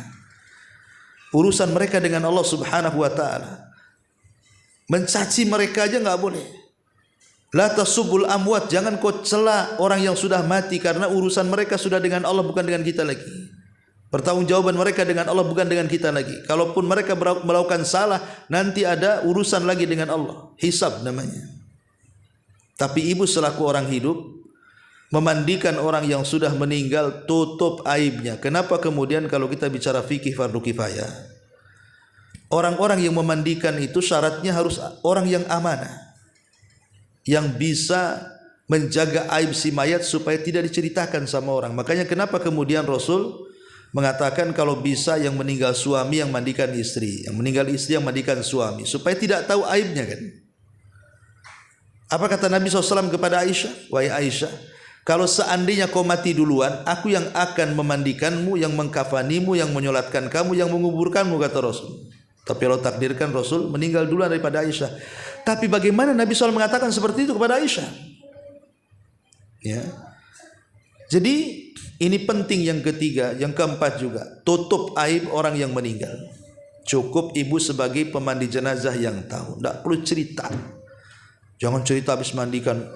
Urusan mereka dengan Allah Subhanahu wa taala. Mencaci mereka aja enggak boleh. La tasubul amwat, jangan kau cela orang yang sudah mati, karena urusan mereka sudah dengan Allah, bukan dengan kita lagi. Pertanggungjawaban mereka dengan Allah, bukan dengan kita lagi. Kalaupun mereka melakukan salah, nanti ada urusan lagi dengan Allah. Hisab namanya. Tapi ibu selaku orang hidup memandikan orang yang sudah meninggal, tutup aibnya. Kenapa kemudian kalau kita bicara fikih fardu kifayah, orang-orang yang memandikan itu syaratnya harus orang yang amanah, yang bisa menjaga aib si mayat supaya tidak diceritakan sama orang. Makanya kenapa kemudian Rasul mengatakan kalau bisa yang meninggal suami yang mandikan istri, yang meninggal istri yang mandikan suami, supaya tidak tahu aibnya kan. Apa kata Nabi SAW kepada Aisyah? Wahai Aisyah, kalau seandainya kau mati duluan, aku yang akan memandikanmu, yang mengkafanimu, yang menyolatkan kamu, yang menguburkanmu, kata Rasul. Tapi Allah takdirkan Rasul meninggal duluan daripada Aisyah. Tapi bagaimana Nabi SAW mengatakan seperti itu kepada Aisyah? Ya. Jadi ini penting yang ketiga. Yang keempat juga, tutup aib orang yang meninggal. Cukup ibu sebagai pemandi jenazah yang tahu, tidak perlu cerita. Jangan cerita habis mandikan,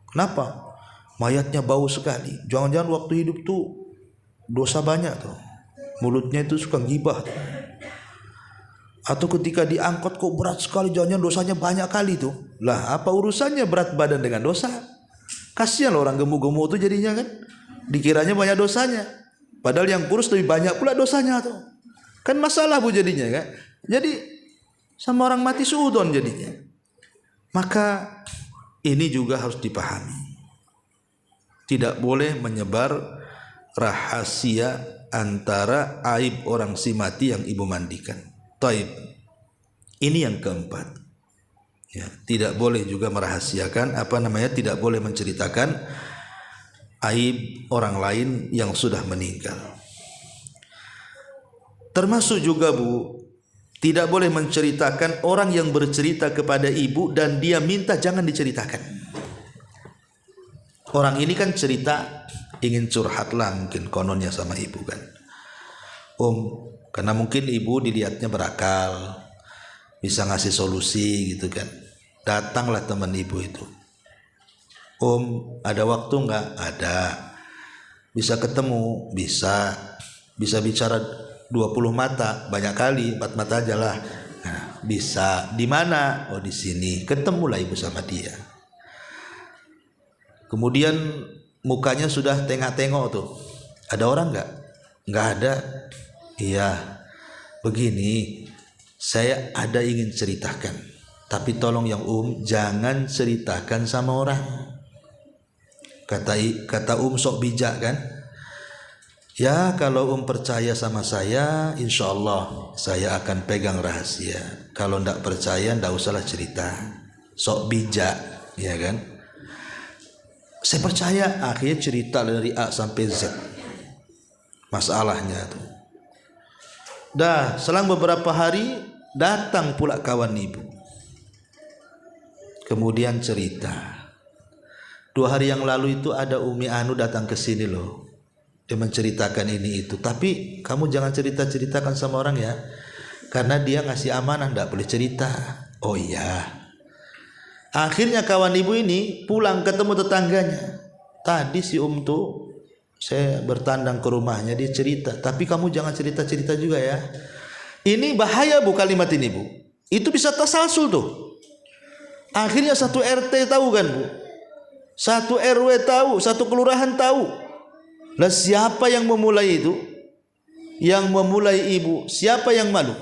kenapa? Mayatnya bau sekali. Jangan-jangan waktu hidup tuh dosa banyak tuh. Mulutnya itu suka gibah tuh. Atau ketika diangkut kok berat sekali, jangan-jangan dosanya banyak kali tuh. Lah apa urusannya berat badan dengan dosa? Kasihan loh orang gemuk-gemuk itu jadinya kan. Dikiranya banyak dosanya, padahal yang kurus lebih banyak pula dosanya tuh. Kan masalah Bu jadinya kan. Jadi sama orang mati suudon jadinya. Maka ini juga harus dipahami. Tidak boleh menyebar rahasia antara aib orang si mati yang ibu mandikan. Taib. Ini yang keempat. Ya, tidak boleh juga merahasiakan tidak boleh menceritakan aib orang lain yang sudah meninggal. Termasuk juga Bu, tidak boleh menceritakan orang yang bercerita kepada ibu dan dia minta jangan diceritakan. Orang ini kan cerita ingin curhat lah mungkin kononnya sama ibu kan. Karena mungkin ibu dilihatnya berakal, bisa ngasih solusi gitu kan. Datanglah teman ibu itu. Ada waktu enggak? Ada. Bisa ketemu? Bisa. Bisa bicara 20 mata, banyak kali, 4 mata aja lah. Nah, bisa. Di mana? Oh, di sini. Ketemulah ibu sama dia. Kemudian mukanya sudah tengok-tengok tuh. Ada orang enggak? Enggak ada. Iya. Begini, saya ada ingin ceritakan. Tapi tolong yang jangan ceritakan sama orang. Kata sok bijak kan? Ya kalau percaya sama saya, insya Allah saya akan pegang rahasia. Kalau ndak percaya ndak usahlah cerita. Sok bijak, ya kan? Saya percaya, akhirnya cerita dari A sampai Z. Masalahnya tuh. Dah, selang beberapa hari datang pula kawan ibu. Kemudian cerita. 2 hari yang lalu itu ada Umi Anu datang ke sini loh. Dia menceritakan ini itu. Tapi kamu jangan ceritakan sama orang ya. Karena dia ngasih amanah ndak boleh cerita. Oh iya. Akhirnya kawan ibu ini pulang ketemu tetangganya. Tadi si tuh saya bertandang ke rumahnya, dia cerita. Tapi kamu jangan cerita juga ya. Ini bahaya Bu kalimat ini Bu. Itu bisa tasalsul tuh. Akhirnya satu RT tahu kan Bu. Satu RW tahu, satu kelurahan tahu. Lah siapa yang memulai itu? Yang memulai ibu. Siapa yang malu?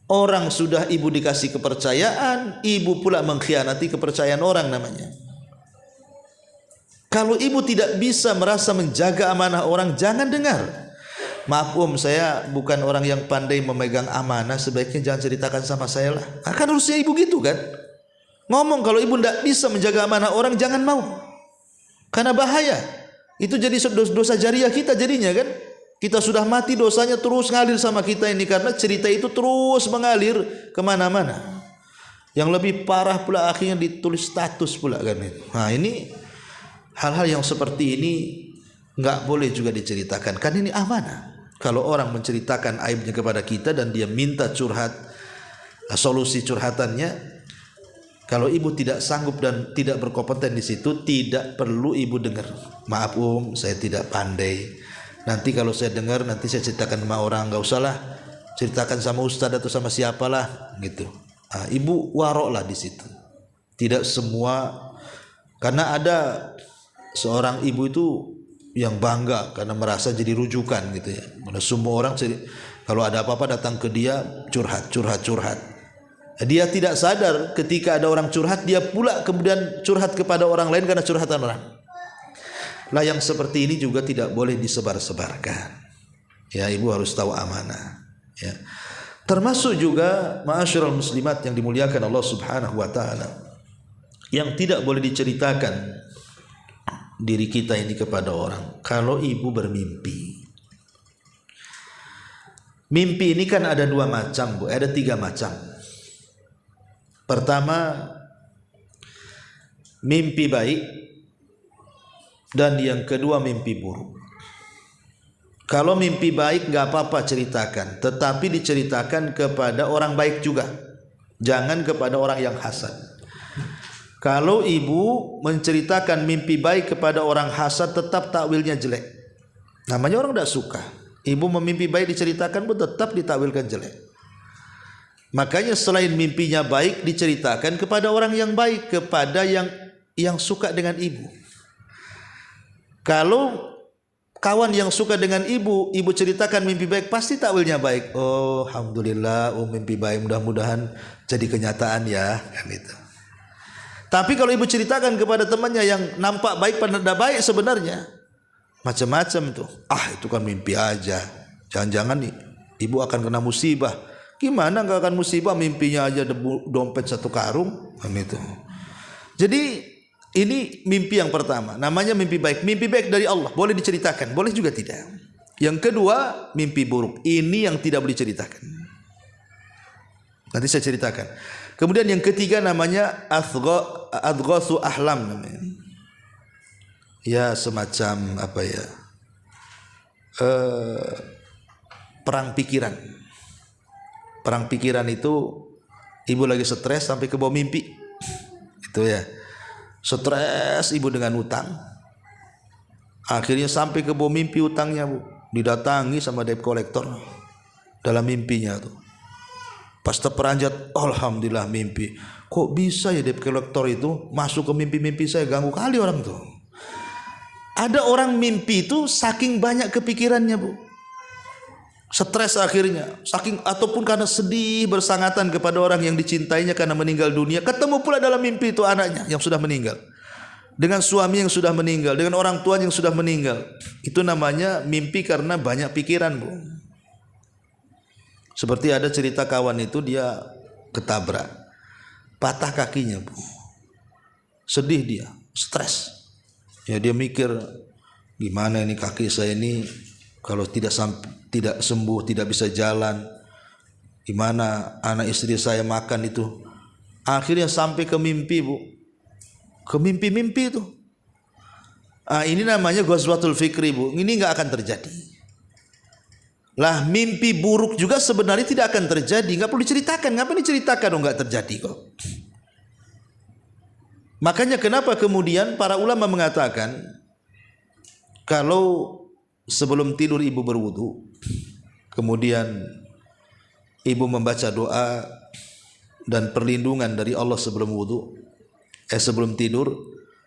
Orang sudah ibu dikasih kepercayaan, ibu pula mengkhianati kepercayaan orang namanya. Kalau ibu tidak bisa merasa menjaga amanah orang, jangan dengar. Maaf saya bukan orang yang pandai memegang amanah, sebaiknya jangan ceritakan sama saya lah. Kan harusnya ibu gitu kan. Ngomong kalau ibu tidak bisa menjaga amanah orang, jangan mau. Karena bahaya. Itu jadi dosa jariah kita jadinya kan. Kita sudah mati, dosanya terus ngalir sama kita ini. Karena cerita itu terus mengalir kemana-mana. Yang lebih parah pula akhirnya ditulis status pula kan. Nah ini hal-hal yang seperti ini nggak boleh juga diceritakan. Kan ini amanah. Kalau orang menceritakan aibnya kepada kita dan dia minta curhat, solusi curhatannya, kalau ibu tidak sanggup dan tidak berkompeten di situ, tidak perlu ibu dengar. Maaf saya tidak pandai. Nanti kalau saya dengar, nanti saya ceritakan sama orang. Nggak usahlah ceritakan sama ustadz atau sama siapalah gitu. Ibu warok lah di situ. Tidak semua, karena ada seorang ibu itu yang bangga karena merasa jadi rujukan gitu ya. Karena semua orang kalau ada apa-apa datang ke dia curhat. Dia tidak sadar ketika ada orang curhat, dia pula kemudian curhat kepada orang lain karena curhatan orang. Lah yang seperti ini juga tidak boleh disebar-sebarkan. Ya, ibu harus tahu amanah. Ya. Termasuk juga ma'asyiral muslimat yang dimuliakan Allah Subhanahu wa taala, yang tidak boleh diceritakan diri kita ini kepada orang. Kalau ibu bermimpi. Mimpi ini kan ada 2 macam, Bu. Ada 3 macam. Pertama, mimpi baik, dan yang kedua mimpi buruk. Kalau mimpi baik nggak apa-apa ceritakan, tetapi diceritakan kepada orang baik juga, jangan kepada orang yang hasad. Kalau ibu menceritakan mimpi baik kepada orang hasad, tetap takwilnya jelek. Namanya orang tidak suka. Ibu memimpi baik diceritakan pun tetap ditakwilkan jelek. Makanya selain mimpinya baik diceritakan kepada orang yang baik, kepada yang suka dengan ibu. Kalau kawan yang suka dengan ibu ceritakan mimpi baik, pasti takwilnya baik. Oh, alhamdulillah, mimpi baik, mudah-mudahan jadi kenyataan ya, kan itu. Tapi kalau ibu ceritakan kepada temannya yang nampak baik padahal tidak baik sebenarnya, macam-macam tuh. Itu kan mimpi aja. Jangan-jangan nih ibu akan kena musibah. Gimana nggak akan musibah, mimpinya aja dompet 1 karung kan itu. Jadi ini mimpi yang pertama, namanya mimpi baik. Mimpi baik dari Allah, boleh diceritakan, boleh juga tidak. Yang kedua, mimpi buruk. Ini yang tidak boleh diceritakan. Nanti saya ceritakan. Kemudian yang ketiga namanya adghasu ahlam namanya. Ya semacam apa ya? Perang pikiran. Perang pikiran itu ibu lagi stres sampai ke bawah mimpi. Itu ya. Stres ibu dengan utang. Akhirnya sampai ke bawah mimpi utangnya, Bu. Didatangi sama debt collector dalam mimpinya tuh. Pas terperanjat, alhamdulillah mimpi. Kok bisa ya debt collector itu masuk ke mimpi-mimpi saya, ganggu kali orang tuh. Ada orang mimpi itu saking banyak kepikirannya, Bu. Stres akhirnya, saking ataupun karena sedih bersangatan kepada orang yang dicintainya karena meninggal dunia, ketemu pula dalam mimpi itu anaknya yang sudah meninggal, dengan suami yang sudah meninggal, dengan orang tua yang sudah meninggal. Itu namanya mimpi karena banyak pikiran, Bu. Seperti ada cerita kawan itu, dia ketabrak, patah kakinya, Bu. Sedih dia, stres. Ya dia mikir, gimana ini kaki saya ini kalau tidak sembuh, tidak bisa jalan, gimana anak istri saya makan itu. Akhirnya sampai ke mimpi, Bu. Ke mimpi-mimpi itu. Ini namanya ghazwatul fikri, Bu. Ini enggak akan terjadi. Lah mimpi buruk juga sebenarnya tidak akan terjadi, enggak perlu diceritakan. Ngapa diceritakan? Enggak terjadi kok. Makanya kenapa kemudian para ulama mengatakan kalau sebelum tidur ibu berwudu, kemudian ibu membaca doa dan perlindungan dari Allah sebelum wudu, sebelum tidur,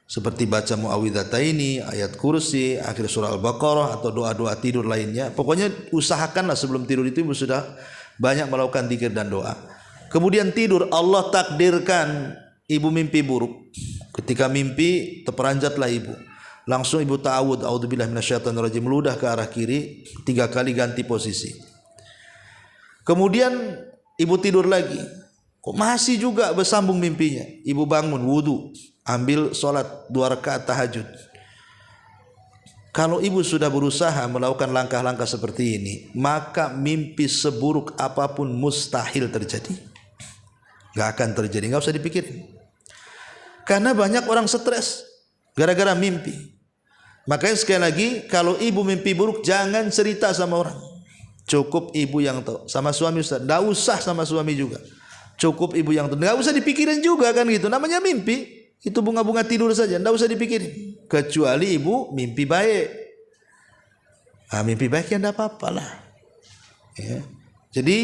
seperti baca muawwidhataini, ayat kursi, akhir surah Al-Baqarah atau doa-doa tidur lainnya. Pokoknya usahakanlah sebelum tidur itu ibu sudah banyak melakukan zikir dan doa. Kemudian tidur, Allah takdirkan ibu mimpi buruk. Ketika mimpi terperanjatlah ibu. Langsung ibu ta'awud, a'udzubillahi minasyaitonirrajim, meludah ke arah kiri 3 kali, ganti posisi. Kemudian ibu tidur lagi. Kok masih juga bersambung mimpinya. Ibu bangun wudu, ambil sholat 2 rakaat tahajud. Kalau ibu sudah berusaha melakukan langkah-langkah seperti ini, maka mimpi seburuk apapun mustahil terjadi. Gak akan terjadi, gak usah dipikirin. Karena banyak orang stres gara-gara mimpi. Makanya sekali lagi, kalau ibu mimpi buruk jangan cerita sama orang. Cukup ibu yang tahu. Sama suami Ustaz, enggak usah sama suami juga. Cukup ibu yang tahu. Enggak usah dipikirin juga kan gitu. Namanya mimpi, itu bunga-bunga tidur saja, enggak usah dipikirin. Kecuali ibu mimpi baik. Mimpi baik ya enggak apa-apa lah. Ya. Jadi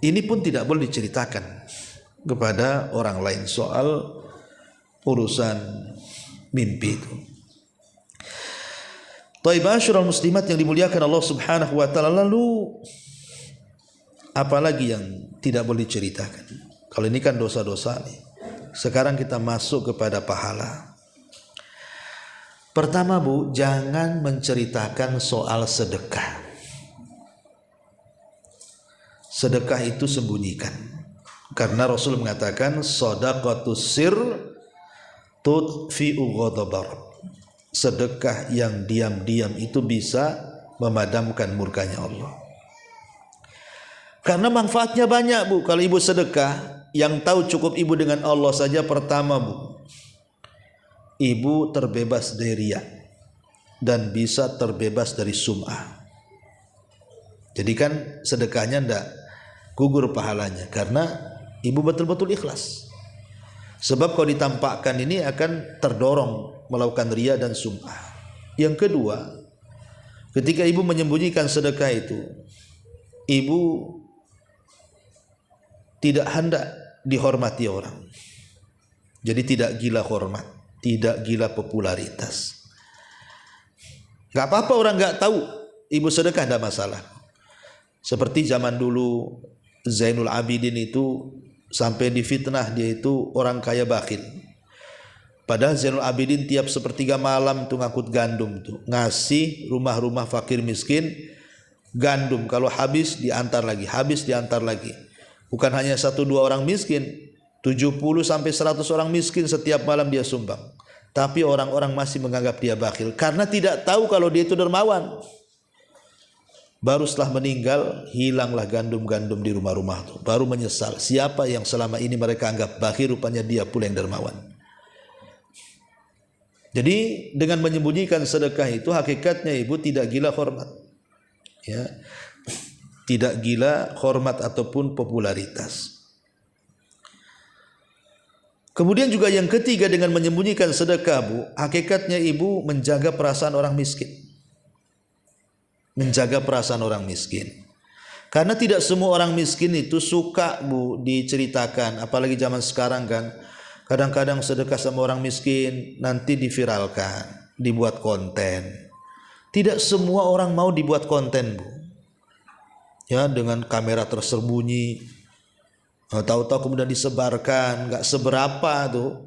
ini pun tidak boleh diceritakan kepada orang lain soal urusan mimpi itu. Taibashurul muslimat yang dimuliakan Allah Subhanahu wa taala, lalu apalagi yang tidak boleh diceritakan? Kalau ini kan dosa-dosa nih. Sekarang kita masuk kepada pahala. Pertama, Bu, jangan menceritakan soal sedekah. Sedekah itu sembunyikan. Karena Rasul mengatakan shadaqatus sir tudfi'u ghadabar. Sedekah yang diam-diam itu bisa memadamkan murkanya Allah. Karena manfaatnya banyak, Bu. Kalau ibu sedekah, yang tahu cukup ibu dengan Allah saja. Pertama, Bu, ibu terbebas dari riya dan bisa terbebas dari sum'ah. Jadi kan sedekahnya ndak gugur pahalanya karena ibu betul-betul ikhlas. Sebab kalau ditampakkan ini akan terdorong melakukan riya dan sum'ah. Yang kedua, ketika ibu menyembunyikan sedekah itu, ibu tidak hendak dihormati orang. Jadi tidak gila hormat, tidak gila popularitas. Gak apa-apa orang gak tahu ibu sedekah, tidak masalah. Seperti zaman dulu Zainul Abidin itu sampai difitnah dia itu orang kaya bakhil. Padahal Zainul Abidin tiap sepertiga malam tuh ngangkut gandum tuh, ngasih rumah-rumah fakir miskin gandum. Kalau habis diantar lagi, habis diantar lagi. Bukan hanya 1-2 orang miskin, 70 sampai 100 orang miskin setiap malam dia sumbang. Tapi orang-orang masih menganggap dia bakhil karena tidak tahu kalau dia itu dermawan. Baru setelah meninggal hilanglah gandum-gandum di rumah-rumah itu. Baru menyesal, siapa yang selama ini mereka anggap bakhil, rupanya dia pula yang dermawan. Jadi dengan menyembunyikan sedekah itu hakikatnya ibu tidak gila hormat, ya, tidak gila hormat ataupun popularitas. Kemudian juga yang ketiga, dengan menyembunyikan sedekah bu, hakikatnya ibu menjaga perasaan orang miskin, menjaga perasaan orang miskin. Karena tidak semua orang miskin itu suka bu diceritakan, apalagi zaman sekarang kan. Kadang-kadang sedekah sama orang miskin nanti diviralkan, dibuat konten. Tidak semua orang mau dibuat konten, bu. Ya, dengan kamera tersembunyi, tahu-tahu kemudian disebarkan, nggak seberapa tuh.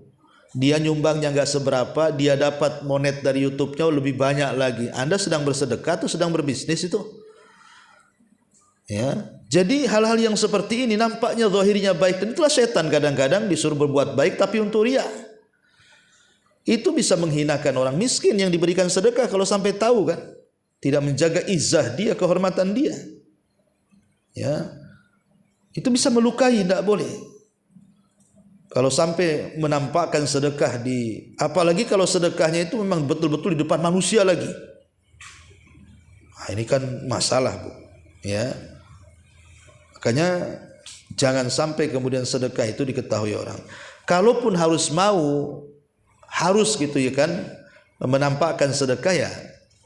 Dia nyumbangnya nggak seberapa, dia dapat monet dari YouTube-nya lebih banyak lagi. Anda sedang bersedekah atau sedang berbisnis itu? Ya, jadi hal-hal yang seperti ini nampaknya zahirnya baik, dan itulah setan kadang-kadang disuruh berbuat baik tapi untuk riya. Itu bisa menghinakan orang miskin yang diberikan sedekah kalau sampai tahu kan, tidak menjaga izzah dia, kehormatan dia. Ya, itu bisa melukai, tidak boleh. Kalau sampai menampakkan sedekah di, apalagi kalau sedekahnya itu memang betul-betul di depan manusia lagi. Nah, ini kan masalah bu. Ya. Makanya jangan sampai kemudian sedekah itu diketahui orang. Kalaupun harus gitu ya kan, menampakkan sedekah ya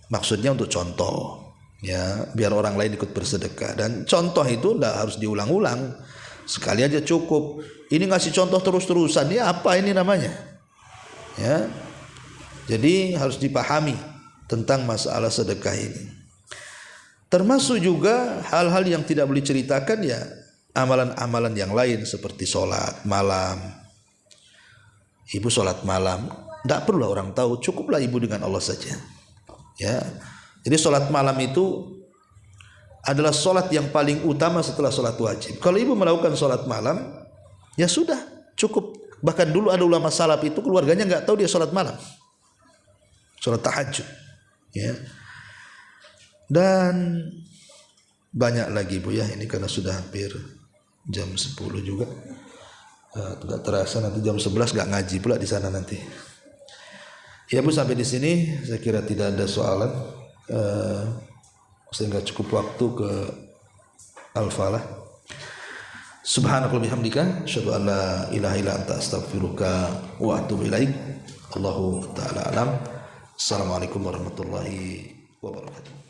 maksudnya untuk contoh, ya, biar orang lain ikut bersedekah. Dan contoh itu tidak harus diulang-ulang, sekali aja cukup. Ini ngasih contoh terus-terusan, ya apa ini namanya? Ya, jadi harus dipahami tentang masalah sedekah ini. Termasuk juga hal-hal yang tidak boleh ceritakan, ya amalan-amalan yang lain seperti sholat malam. Ibu sholat malam, tidak perlu orang tahu, cukuplah ibu dengan Allah saja. Ya, jadi sholat malam itu adalah sholat yang paling utama setelah sholat wajib. Kalau ibu melakukan sholat malam, ya sudah cukup. Bahkan dulu ada ulama salaf itu keluarganya nggak tahu dia sholat malam, sholat tahajud. Ya. Dan banyak lagi bu ya, ini karena sudah hampir jam 10 juga, tidak terasa nanti jam 11 nggak ngaji pula di sana nanti. Ya bu, sampai di sini saya kira tidak ada soalan, sehingga cukup waktu ke Al-Falah. Subhanakallahumma bihamdika asyhadu an la ilaha illa anta astaghfiruka wa atubu ilaik. Allahu taala alam. Assalamualaikum warahmatullahi wabarakatuh.